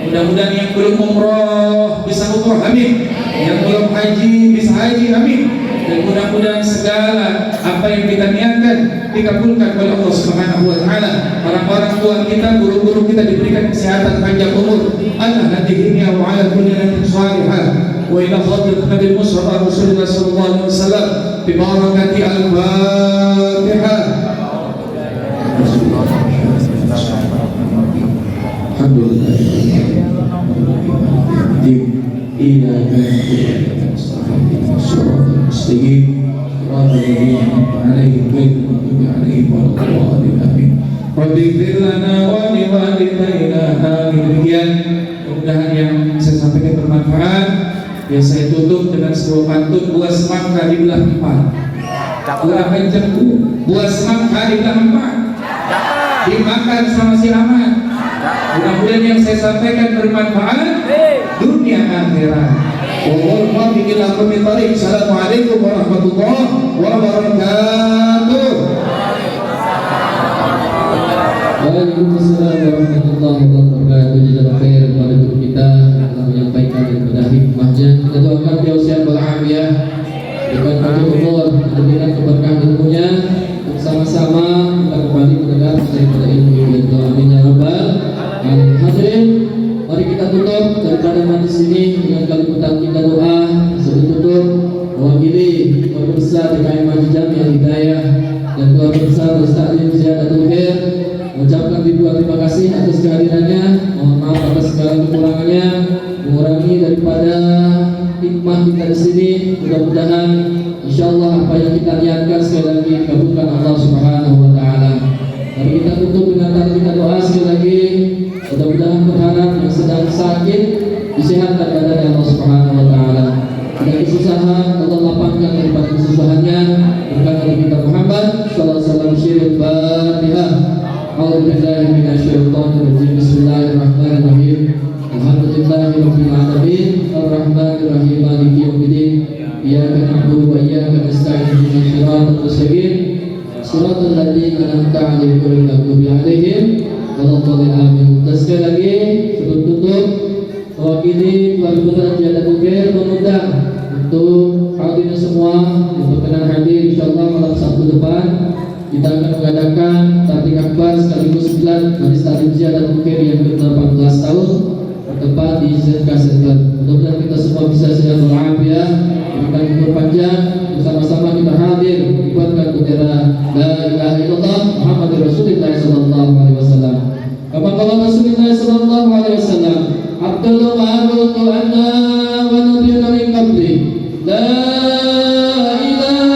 Mudah-mudahan yang belum umroh bisa umroh, amin. Yang belum haji bisa haji, amin. Dan mudah-mudahan segala apa yang kita niatkan dikabulkan oleh Allah Subhanahu wa taala. Orang-orang tua kita, guru-guru kita diberikan kesehatan, panjang umur. Allah nanti dunia wa ala kulli natin salihah. وإلى خاطر النبي المصطفى رسول الله صلى الله عليه وسلم ببركة الفاتحة. الحمد لله إياك نعبد صراط المستقيم صراط الذين أنعمت عليهم غير المغضوب عليهم ولا الضالين آمين. رب اغفر لنا ولوالدينا آمين. Demikian mudah-mudahan yang saya sampaikan bermanfaat. Ya, saya tutup dengan sebuah pantun. Buah semangka dibelah empat, buah kenceng buah semangka dibelah empat, dimakan sama si Ahmad. Mudah-mudahan yang saya sampaikan bermanfaat dunia akhirat. Assalamualaikum warahmatullahi wabarakatuh. Waalaikumsalam warahmatullahi wabarakatuh. Jazakallahu khair kepada guru kita yang telah menyampaikan daripada hikmahnya. Kita doakan beliau sehat walafiat, dengan panjang umur, diberikan keberkahan ilmunya, dan sama-sama kita kembali mendengar daripada ilmu yang doa. Amin ya rabbal alamin. Hadirin, mari kita tutup daripada majlis ini dengan kalimat kita doa. Sebelum tutup, mewakili keluarga besar DKM Masjid Jamiah Hidayah dan keluarga besar Ustaz Ziyadatul Khair mengucapkan ribuan terima kasih atas kehadirannya. Mohon maaf atas segala kekurangannya, mengurangi daripada hikmah kita di sini. Mudah-mudahan insyaallah apa yang kita niatkan sekali lagi dikabulkan Allah Subhanahu wa taala. Mari kita tutup dengan tanda kita doa sekali lagi. Mudah-mudahan berharap yang sedang sakit disehatkan badannya Allah Subhanahu wa taala. Ada kesusahan Allah lapangkan daripada kesusahannya. Berkat Nabi kita Muhammad sallallahu alaihi wasallam. Syirul Fatihah. A'udzubillahi minasyaitonir rajim. Bismillahirrahmanirrahim. Alhamdulillahirabbil alamin. Arrahmanirrahim. Maliki yaumiddin. Iyyaka na'budu wa iyyaka nasta'in. Ihdinas siratal mustaqim. Siratal ladzina an'amta 'alaihim ghairil maghdubi 'alaihim waladdallin. Amin. Dan sekali lagi sebelum tutup, mewakili keluarga Ziyadatul Khair mengundang untuk hadirin semua yang berkenan hadir insyaallah malam Sabtu depan kita akan mengadakan taklim akbar sekaligus 9 majelis taklim Ziyadatul Khair yang ke-18 tahun bertempat di ZK Center. Mudah-mudahan kita semua bisa sehat walafiat, diberikan umur panjang, bersama-sama kita hadir mengibarkan bendera la ilaha illallah Muhammadur Rasulullah sallallahu alaihi wasallam. Kama qala Rasulullah sallallahu alaihi wasallam, Abdullah ma'arutu anna wa nabiyana min qabli la ilaha illallah.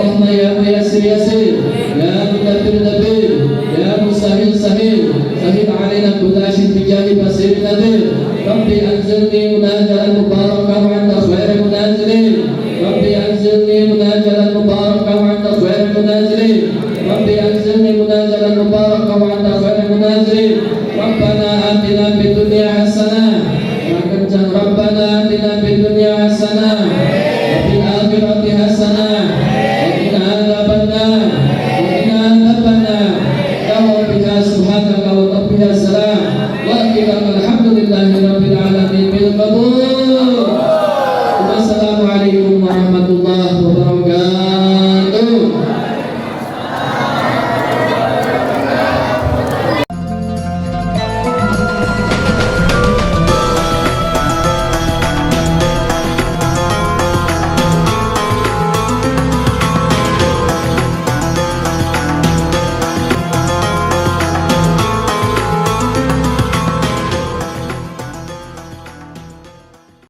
Allahumma ya muyassir yassir, ya mudabbir dabbir, ya musahil sahil, sahil alaina kulla shay'in bi jahi basir nadir. Rabbi anzilni munazalan mubarakan wa anta khairul munazilin. Rabbi anzilni munazalan mubarakan wa anta khairul munazilin. Rabbi anzilni munazalan mubarakan wa anta khairul munazilin. Rabbana atina fid dunya hasanah. Rabbana atina fid dunya hasanah